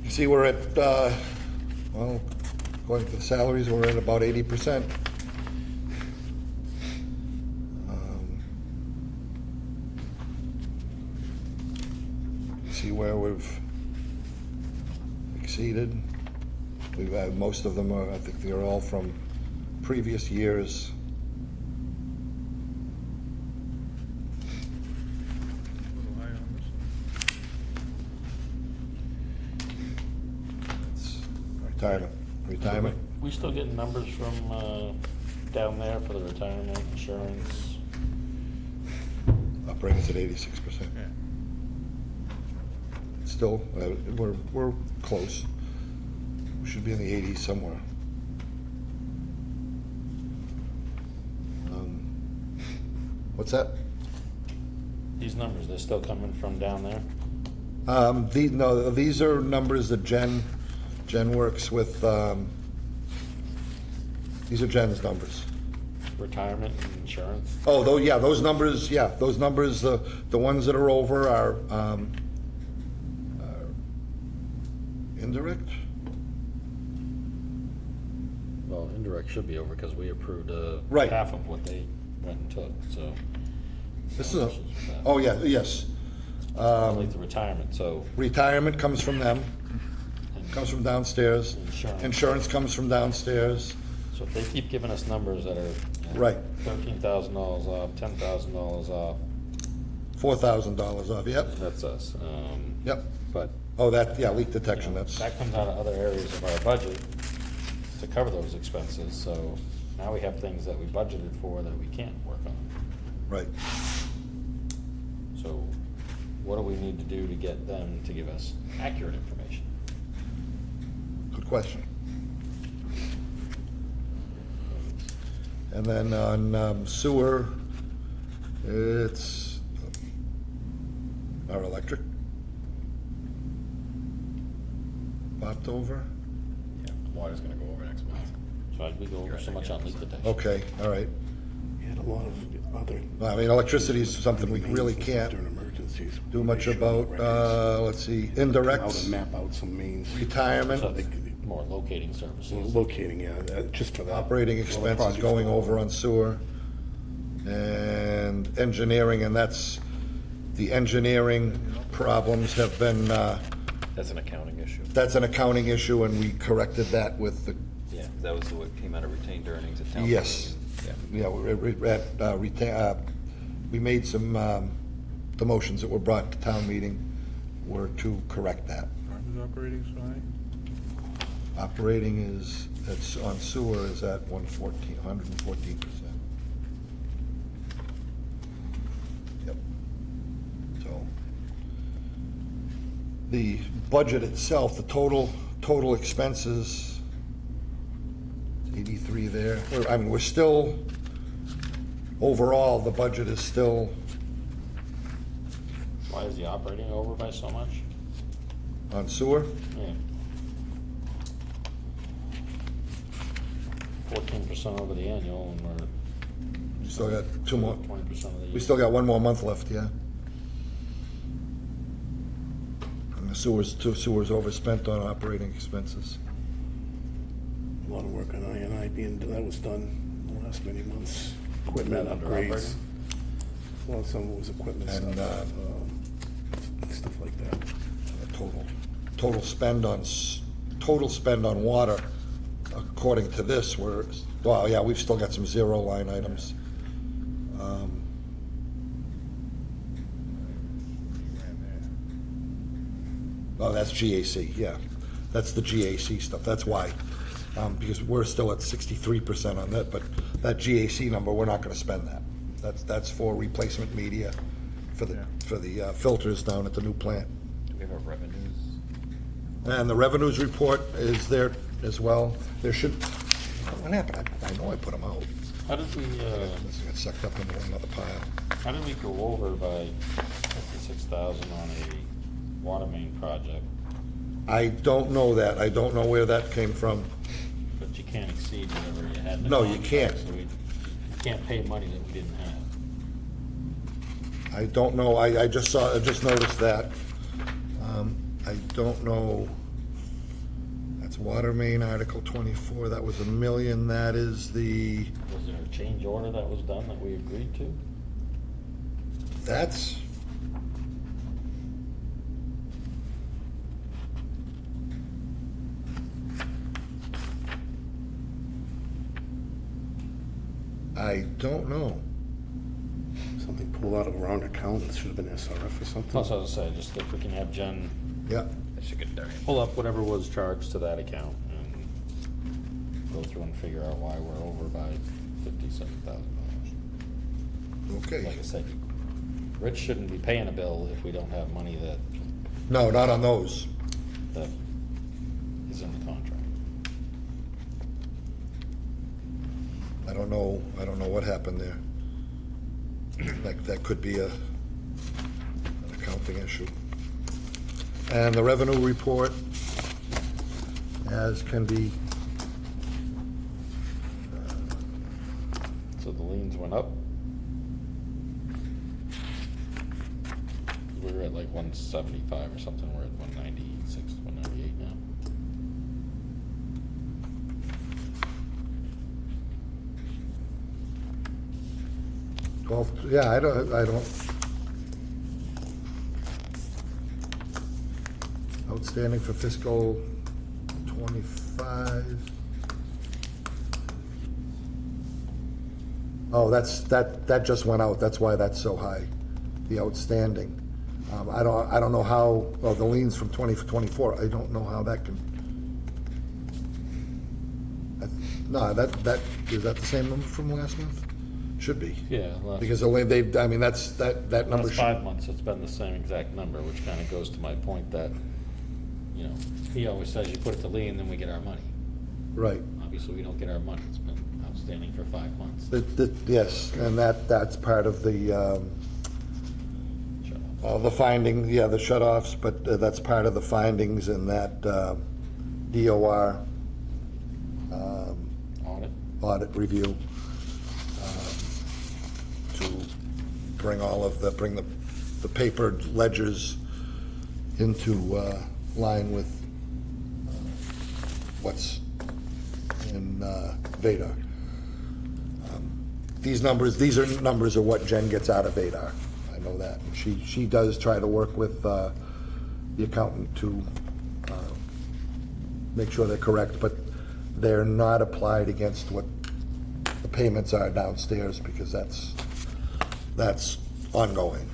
you see, we're at, well, according to the salaries, we're at about 80%. See where we've exceeded. We've had, most of them are, I think they're all from previous years. Little high on this. It's retirement. We still getting numbers from, down there for the retirement insurance? Operating's at 86%. Yeah. Still, we're close. We should be in the 80s somewhere. What's that? These numbers, they're still coming from down there? No, these are numbers that Jen works with, these are Jen's numbers. Retirement and insurance? Oh, though, yeah, those numbers, the ones that are over are indirect? Well, indirect should be over because we approved, Right. half of what they went and took, so. This So is much that. oh, yeah, yes. Like the retirement, so. Retirement comes from them, and- comes from downstairs. Insurance. Insurance comes from downstairs. So if they keep giving us numbers that are. Right. $13,000 off, $10,000 off, $4,000 off, yep, that's us. yep. But Oh, that, yeah, leak detection, that's, that comes out of other areas of our budget to cover those expenses, so now we have things that we budgeted for that we can't work on. right. So what do we need to do to get them to give us accurate information? Good question. And then on sewer, it's our electric. Popped over. Yeah, water's gonna go over next month. So we go over so much on leak detection. Okay, all right. We had a lot of other. I mean, electricity is something we really can't During emergencies. do much Make sure about. records. Let's see, How indirects, to map out some mains. So retirement, it's more locating services. Locating, yeah, just for that. operating Well, the expenses project's going not over on sewer, and engineering, and that's, the engineering problems have been, That's an accounting issue. that's an accounting issue, and we corrected that with the, Yeah, that was what came out of retained earnings at town. yes. meeting. Yeah, we made some, the motions that were brought to town meeting were to correct that. Farmers operating side? Operating is, that's on sewer is at 114%. Yep. So, the budget itself, the total expenses, 83 there. I mean, we're still, overall, the budget is still, Why is the operating over by so much? on sewer, Yeah. 14% over the annual, and we're we still got 2 more, 20% of the year. we still got 1 more month left, yeah. And the sewer's overspent on operating expenses. A lot of work on I&I that was done in the last many months. Equipment Under upgrades. operating? Well, some of it was equipment And, stuff, stuff like that. Total spend on water, according to this, well, yeah, we've still got some zero line items. Oh, that's GAC, yeah. That's the GAC stuff, that's why. Because we're still at 63% on that, but that GAC number, we're not gonna spend that. That's for replacement media for the filters down at the new plant. Do we have our revenues? And the revenues report is there as well. There should, what happened? I know I put them out. How did we, This got sucked up into another pile. how did we go over by 56,000 on a water main project? I don't know that. I don't know where that came from. But you can't exceed whatever you had in the No, you contract, can't. So you can't pay money that we didn't have. I don't know. I just noticed that. I don't know. That's water main, Article 24. That was $1 million. That is the, Was there a change order that was done that we agreed to? that's, I don't know. Something pulled out of a wrong account, it should have been SRF or something. Plus, as I say, just if we can have Jen Yeah. That should get done. pull up whatever was charged to that account, and go through and figure out why we're over by $57,000. Okay. Like I said, Rich shouldn't be paying a bill if we don't have money that No, not on those. is in the contract. I don't know what happened there. That could be an accounting issue. And the revenue report, as can be, So the liens went up. We were at like 175 or something, we're at 196, 198 now. yeah, I don't, outstanding for fiscal 25. Oh, that just went out, that's why that's so high, the outstanding. I don't know how, well, the liens from 24, I don't know how that can. No, is that the same number from last month? Should be. Yeah. Because I mean, that number Last should. 5 months, it's been the same exact number, which kind of goes to my point that, you know, he always says you put it to lien, then we get our money. Right. Obviously, we don't get our money, it's been outstanding for 5 months. Yes, and that's part of the Shut up. finding, yeah, the shut-offs, but that's part of the findings in that DOR Audit? audit review to bring bring the papered ledgers into line with what's in VADAR. These are numbers of what Jen gets out of VADAR. I know that. And she does try to work with the accountant to make sure they're correct, but they're not applied against what the payments are downstairs, because that's ongoing.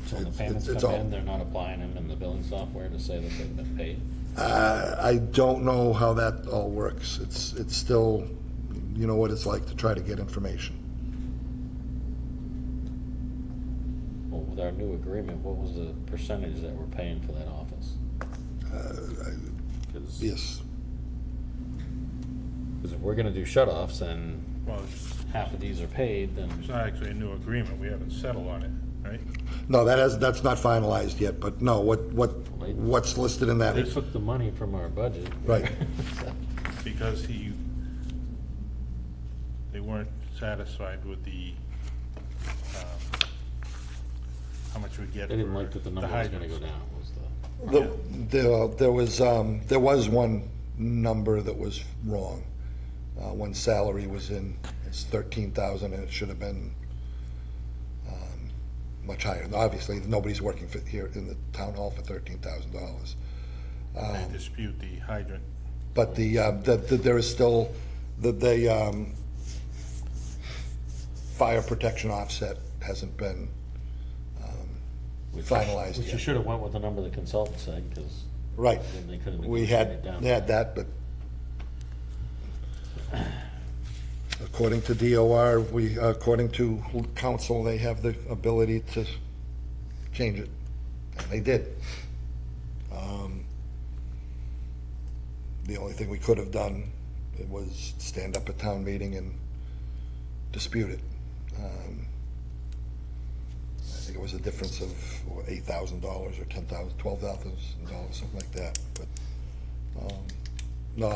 So when the payments It's come all- in, they're not applying them in the billing software to say that they've been paid? I don't know how that all works. It's still, you know what it's like to try to get information. Well, with our new agreement, what was the percentage that we're paying for that office? 'Cause- Yes. Because if we're gonna do shut-offs and Well, half of these are paid, then it's not actually a new agreement, we haven't settled on it, right? No, that's not finalized yet, but no, what's listed in they that, took the money from our budget. right. Because they weren't satisfied with how much we get. They didn't for like that the number was gonna go hydrants. down, was the. There was one number that was wrong. When salary was in, it's 13,000, and it should have been much higher. Obviously, nobody's working here in the town hall for $13,000. They dispute the hydrant. But there is still, the fire protection offset hasn't been finalized Which you yet. should have went with the number the consultant said, because Right. then they could have We negotiated had down. that, but according to DOR, according to council, they have the ability to change it, and they did. The only thing we could have done was stand up at town meeting and dispute it. I think it was a difference of $8,000 or $10,000, $12,000, something like that, but, no,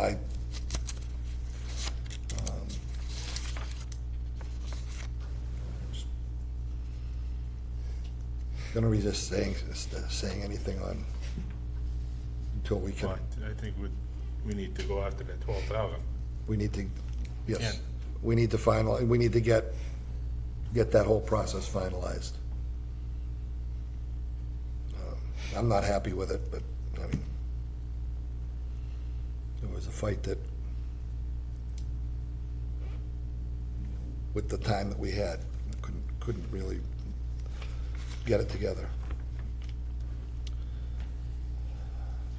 gonna resist saying anything on, until we can, But I think we need to go after that 12,000. we need to, yes, Yeah. we need to get that whole process finalized. I'm not happy with it, but, I mean, it was a fight that, with the time that we had, couldn't really get it together.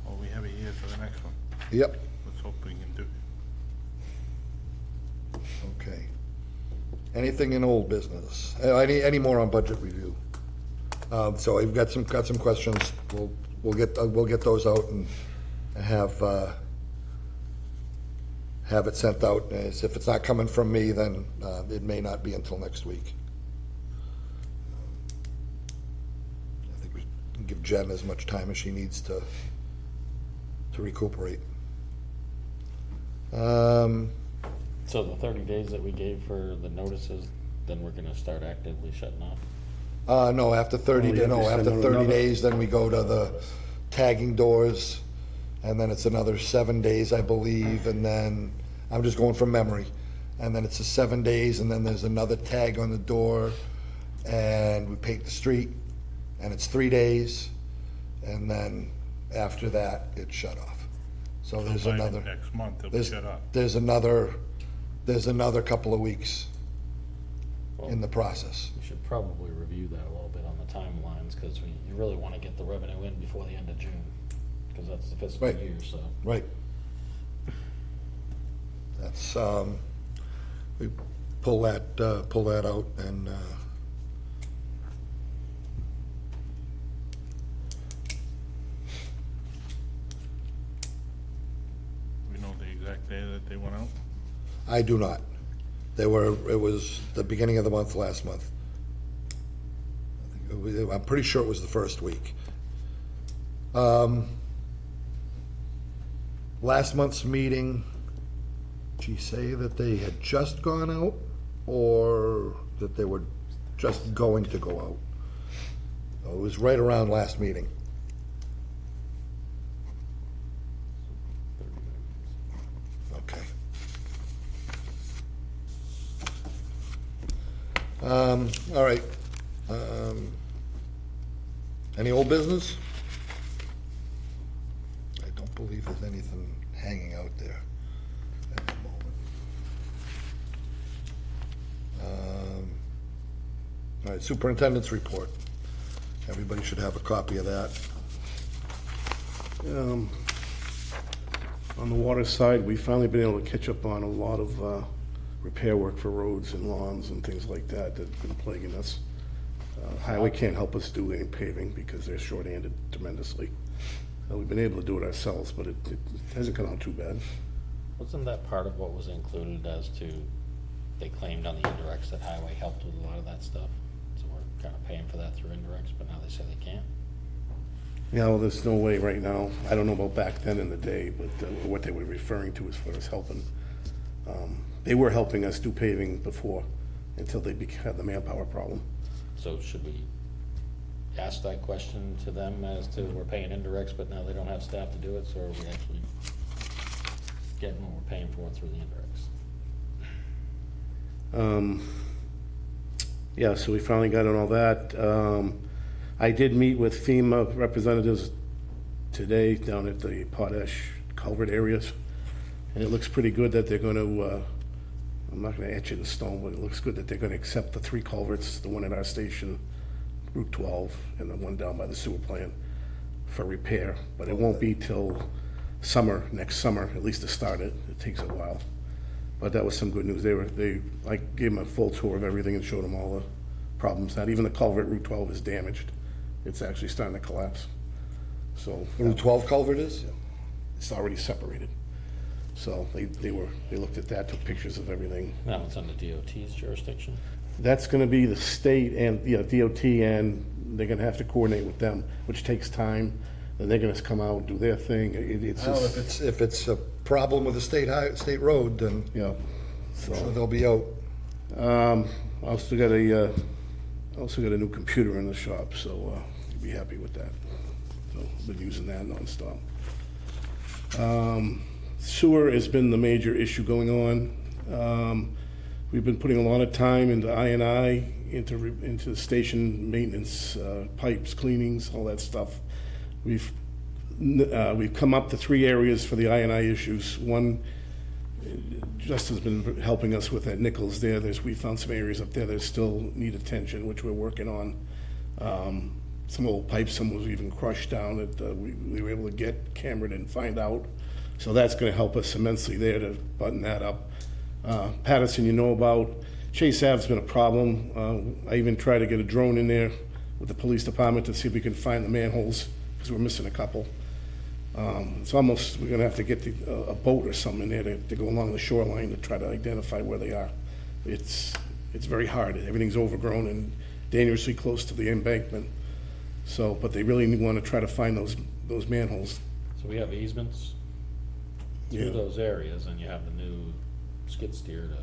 Well, we have a year for the next one. Yep, Let's let's hope we can do. Okay. Anything in old business? Any more on budget review? So I've got some questions. We'll get those out and have it sent out. As if it's not coming from me, then it may not be until next week. I think we can give Jen as much time as she needs to recuperate. So the 30 days that we gave for the notices, then we're gonna start actively shutting off? No, after 30, Oh, yeah, they after send out 30 another- days, then we go to the tagging doors, and then it's another 7 days, I believe, and then, I'm just going from memory, and then it's 7 days, and then there's another tag on the door, and we paint the street, and it's 3 days, and then after that, it's shut off. So there's By another, next month, it'll be there's, shut up. there's another couple of weeks in the process. We should probably review that a little bit on the timelines, because you really want to get the revenue in before the end of June, because that's the fiscal Right. year, so. Right. That's, we pull that out and, We know the exact day that they went out. I do not. It was the beginning of the month last month. I'm pretty sure it was the first week. Last month's meeting, did she say that they had just gone out or that they were just going to go out? It was right around last meeting. Okay. All right. Any old business? I don't believe there's anything hanging out there at the moment. All right, superintendent's report. Everybody should have a copy of that. On the water side, we've finally been able to catch up on a lot of repair work for roads and lawns and things like that that's been plaguing us. Highway can't help us do any paving because they're short-handed tremendously. We've been able to do it ourselves, but it hasn't come out too bad. Wasn't that part of what was included as to, they claimed on the indirects that highway helped with a lot of that stuff? So we're kind of paying for that through indirects, but now they say they can't? Yeah, well, there's no way right now. I don't know about back then in the day, but what they were referring to as far as helping. They were helping us do paving before, until they had the manpower problem. So should we ask that question to them as to, we're paying indirects, but now they don't have staff to do it, so are we actually getting what we're paying for through the indirects? Yeah, so we finally got on all that. I did meet with FEMA representatives today down at the Potash culvert areas, and it looks pretty good that they're gonna, I'm not gonna etch it in stone, but it looks good that they're gonna accept the 3 culverts, the one at our station, Route 12, and the one down by the sewer plant for repair, but it won't be till summer, next summer, at least to start it. It takes a while. But that was some good news. I gave them a full tour of everything and showed them all the problems. Not even the culvert, Route 12, is damaged. It's actually starting to collapse. So. Route 12 culvert is? It's already separated. So they looked at that, took pictures of everything. Now it's under DOT's jurisdiction? That's gonna be the state and, DOT, and they're gonna have to coordinate with them, which takes time. And they're gonna come out and do their thing. It's Well, just, if it's a problem with the state road, then yeah. I'm sure So, they'll be out. I also got a new computer in the shop, so, you'll be happy with that. So, I've been using that nonstop. Sewer has been the major issue going on. We've been putting a lot of time into I&I, into station maintenance, pipes, cleanings, all that stuff. We've come up to 3 areas for the I&I issues. One, Justin's been helping us with at Nichols there. We found some areas up there that still need attention, which we're working on. Some old pipes, some was even crushed down that we were able to get cameraed and find out. So that's gonna help us immensely there to button that up. Patterson, you know about. Chase Ave's been a problem. I even tried to get a drone in there with the police department to see if we can find the manholes, because we're missing a couple. It's almost, we're gonna have to get a boat or something in there to go along the shoreline to try to identify where they are. It's very hard. Everything's overgrown and dangerously close to the embankment. So, but they really want to try to find those manholes. So we have easements Yeah. through those areas, and you have the new skid steer to,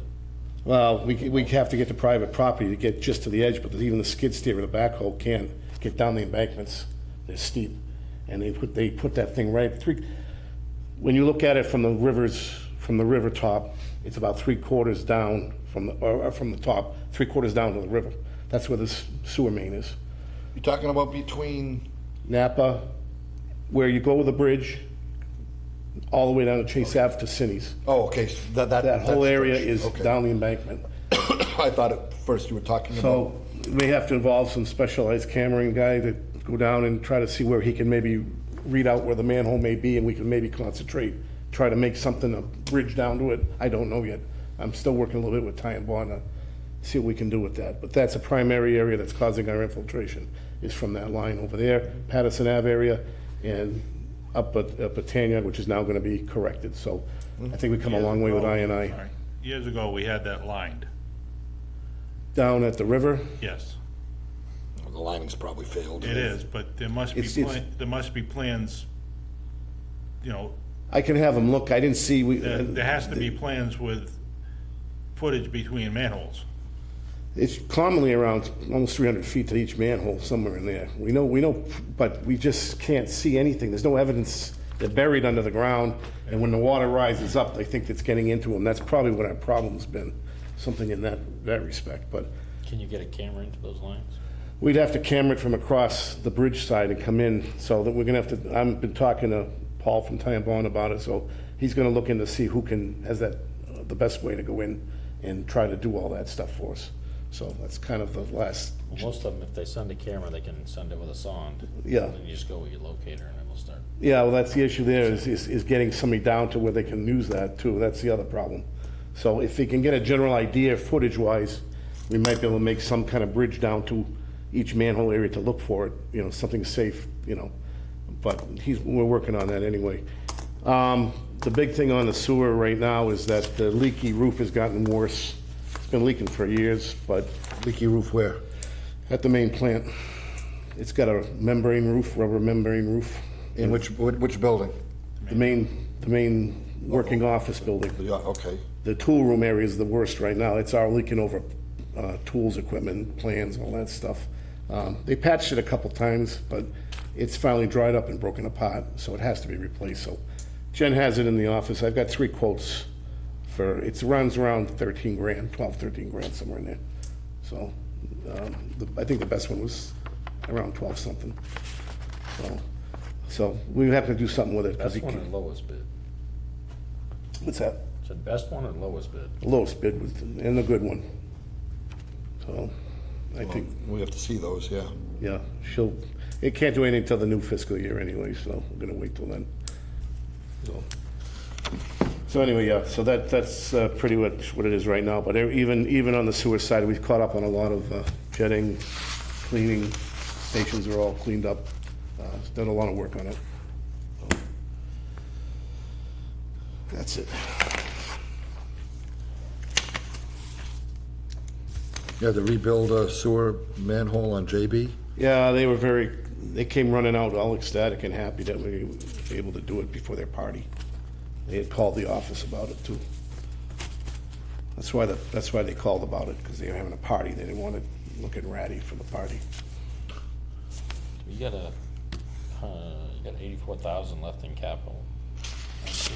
Well, we have to get to private property to get just to the edge, but even the skid steer or the backhoe can't get down the embankments. They're steep. And they put that thing right, when you look at it from the river top, it's about 3/4 down from the top, 3/4 down to the river. That's where the sewer main is. You're talking about between, Napa, where you go with the bridge, all the way down to Chase Ave to Cindy's. oh, okay, so That whole that's- area is okay. down the embankment. I thought at first you were talking about, So we have to involve some specialized cameraing guy to go down and try to see where he can maybe read out where the manhole may be, and we can maybe concentrate, try to make something, a bridge down to it. I don't know yet. I'm still working a little bit with Ty and Bond to see what we can do with that. But that's a primary area that's causing our infiltration, is from that line over there, Patterson Ave area, and up at Tanyard, which is now gonna be corrected. So I think we come a long way with I&I. Sorry. Years ago, we had that lined, Down at the river, yes. the lining's probably failed. It is, but there must be, It's- there must be plans, you know, I can have them look, I didn't see, there has to be plans with footage between manholes. it's commonly around almost 300 feet to each manhole, somewhere in there. We know, but we just can't see anything. There's no evidence. They're buried under the ground, and when the water rises up, they think it's getting into them. That's probably what our problem's been, something in that respect. But can you get a camera into those lines? we'd have to camera it from across the bridge side and come in, so that we're gonna have to, I've been talking to Paul from Ty and Bond about it, so he's gonna look in to see who has the best way to go in and try to do all that stuff for us. So that's kind of the last, Well, most of them, if they send a camera, they can send it with a sonde. Yeah. Then you just go with your locator and it will start. yeah, well, that's the issue there, is getting somebody down to where they can use that too. That's the other problem. So if they can get a general idea footage-wise, we might be able to make some kind of bridge down to each manhole area to look for it, something safe, but we're working on that anyway. The big thing on the sewer right now is that the leaky roof has gotten worse. It's been leaking for years, but Leaky roof where? at the main plant, it's got a membrane roof, rubber membrane roof. In which building? The main working office building. Yeah, okay. The tool room area is the worst right now. It's all leaking over tools, equipment, plans, all that stuff. They patched it a couple times, but it's finally dried up and broken apart, so it has to be replaced. So Jen has it in the office. I've got 3 quotes for, it runs around 13 grand, 12, 13 grand, somewhere in there. So I think the best one was around 12 something. So we have to do something with it. 'cause Best one or lowest bid? What's that? Said best one or lowest bid? The lowest bid was, and the good one. So I think, We have to see those, yeah. yeah, it can't do anything till the new fiscal year anyway, so we're gonna wait till then. So anyway, yeah, so that's pretty much what it is right now, but even on the sewer side, we've caught up on a lot of jetting, cleaning, stations are all cleaned up. Done a lot of work on it. So, that's it. You had to rebuild a sewer manhole on JB? Yeah, they came running out all ecstatic and happy that we were able to do it before their party. They had called the office about it too. That's why they called about it, because they were having a party. They didn't want it looking ratty for the party. You got 84,000 left in capital. Is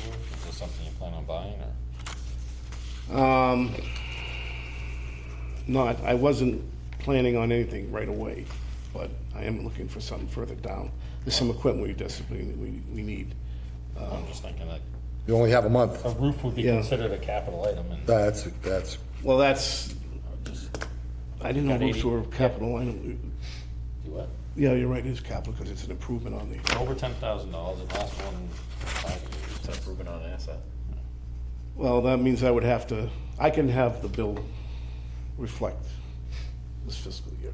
this something you plan on buying or? I wasn't planning on anything right away, but I am looking for something further down. There's some equipment we desperately we need. I'm just thinking that You only have a month. a roof would be Yeah. considered a capital item and That's, Well, that's, just I didn't know Got roofs 80. were capital. I don't, do what? yeah, you're right, it is capital because it's an improvement on the, Over $10,000, the last one 5 years. an improvement on an asset. Well, that means I would have to, I can have the bill reflect this fiscal year,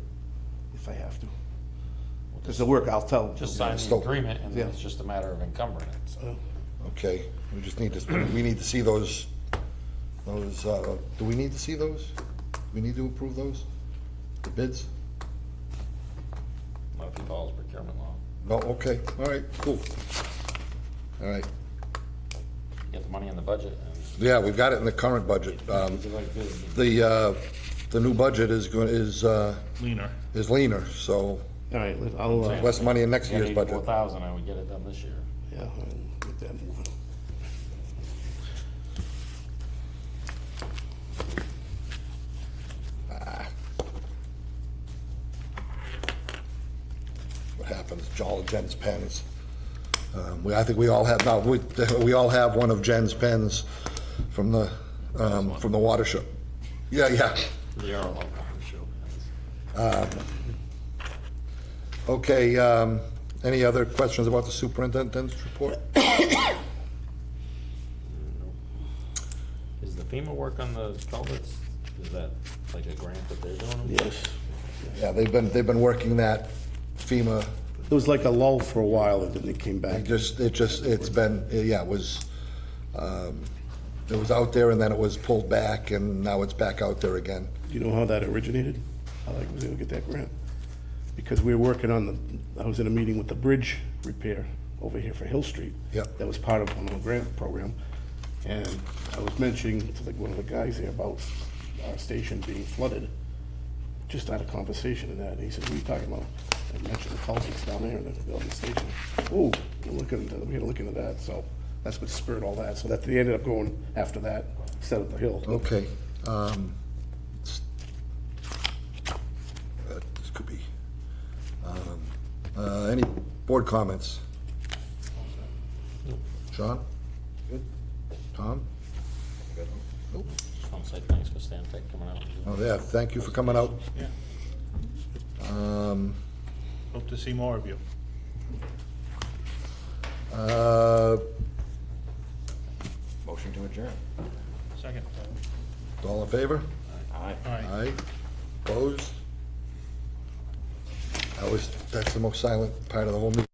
if I have to. Because the work, I'll tell. Just sign the Still- agreement, and then Yeah. it's just a matter of encumbering it, so. Okay, we just need to, we need to see those, do we need to see those? Do we need to approve those? The bids? Not if he follows procurement law. No, okay, all right, cool. All right, Get the money in the budget, and yeah, we've got it in the current budget. it's like good. The new budget is Leaner. leaner, so All right, I'll, less money in next year's budget. 84,000, I would get it done this year. yeah, I'll get that moving. What happens, Jen's pens. I think we all have, no, we all have one of Jen's pens from the water show. Yeah, yeah. They are a lot of show. Okay, any other questions about the superintendent's report? Is the FEMA work on the culverts, is that like a grant that they're doing? Yes. Yeah, they've been working that FEMA, It was like a lull for a while, and then they came back. it's been, yeah, it was out there and then it was pulled back and now it's back out there again. Do you know how that originated? How I was able to get that grant? Because we were working on I was in a meeting with the bridge repair over here for Hill Street. Yep. That was part of one of the grant program. And I was mentioning to one of the guys there about our station being flooded. Just had a conversation in that, and he said, what are you talking about? I mentioned the culverts down there in the station. Oh, we gotta look into that, so that's what spurred all that. So that they ended up going after that instead of the hill. Okay. This could be. Any board comments? Sean? Good. Tom? Good. Just want to say thanks for Stantec coming out. Oh, yeah, thank you for coming out. Yeah. Hope to see more of you. Motion to adjourn. Second. All in favor? Aye. Aye. Opposed? That's the most silent part of the whole meeting.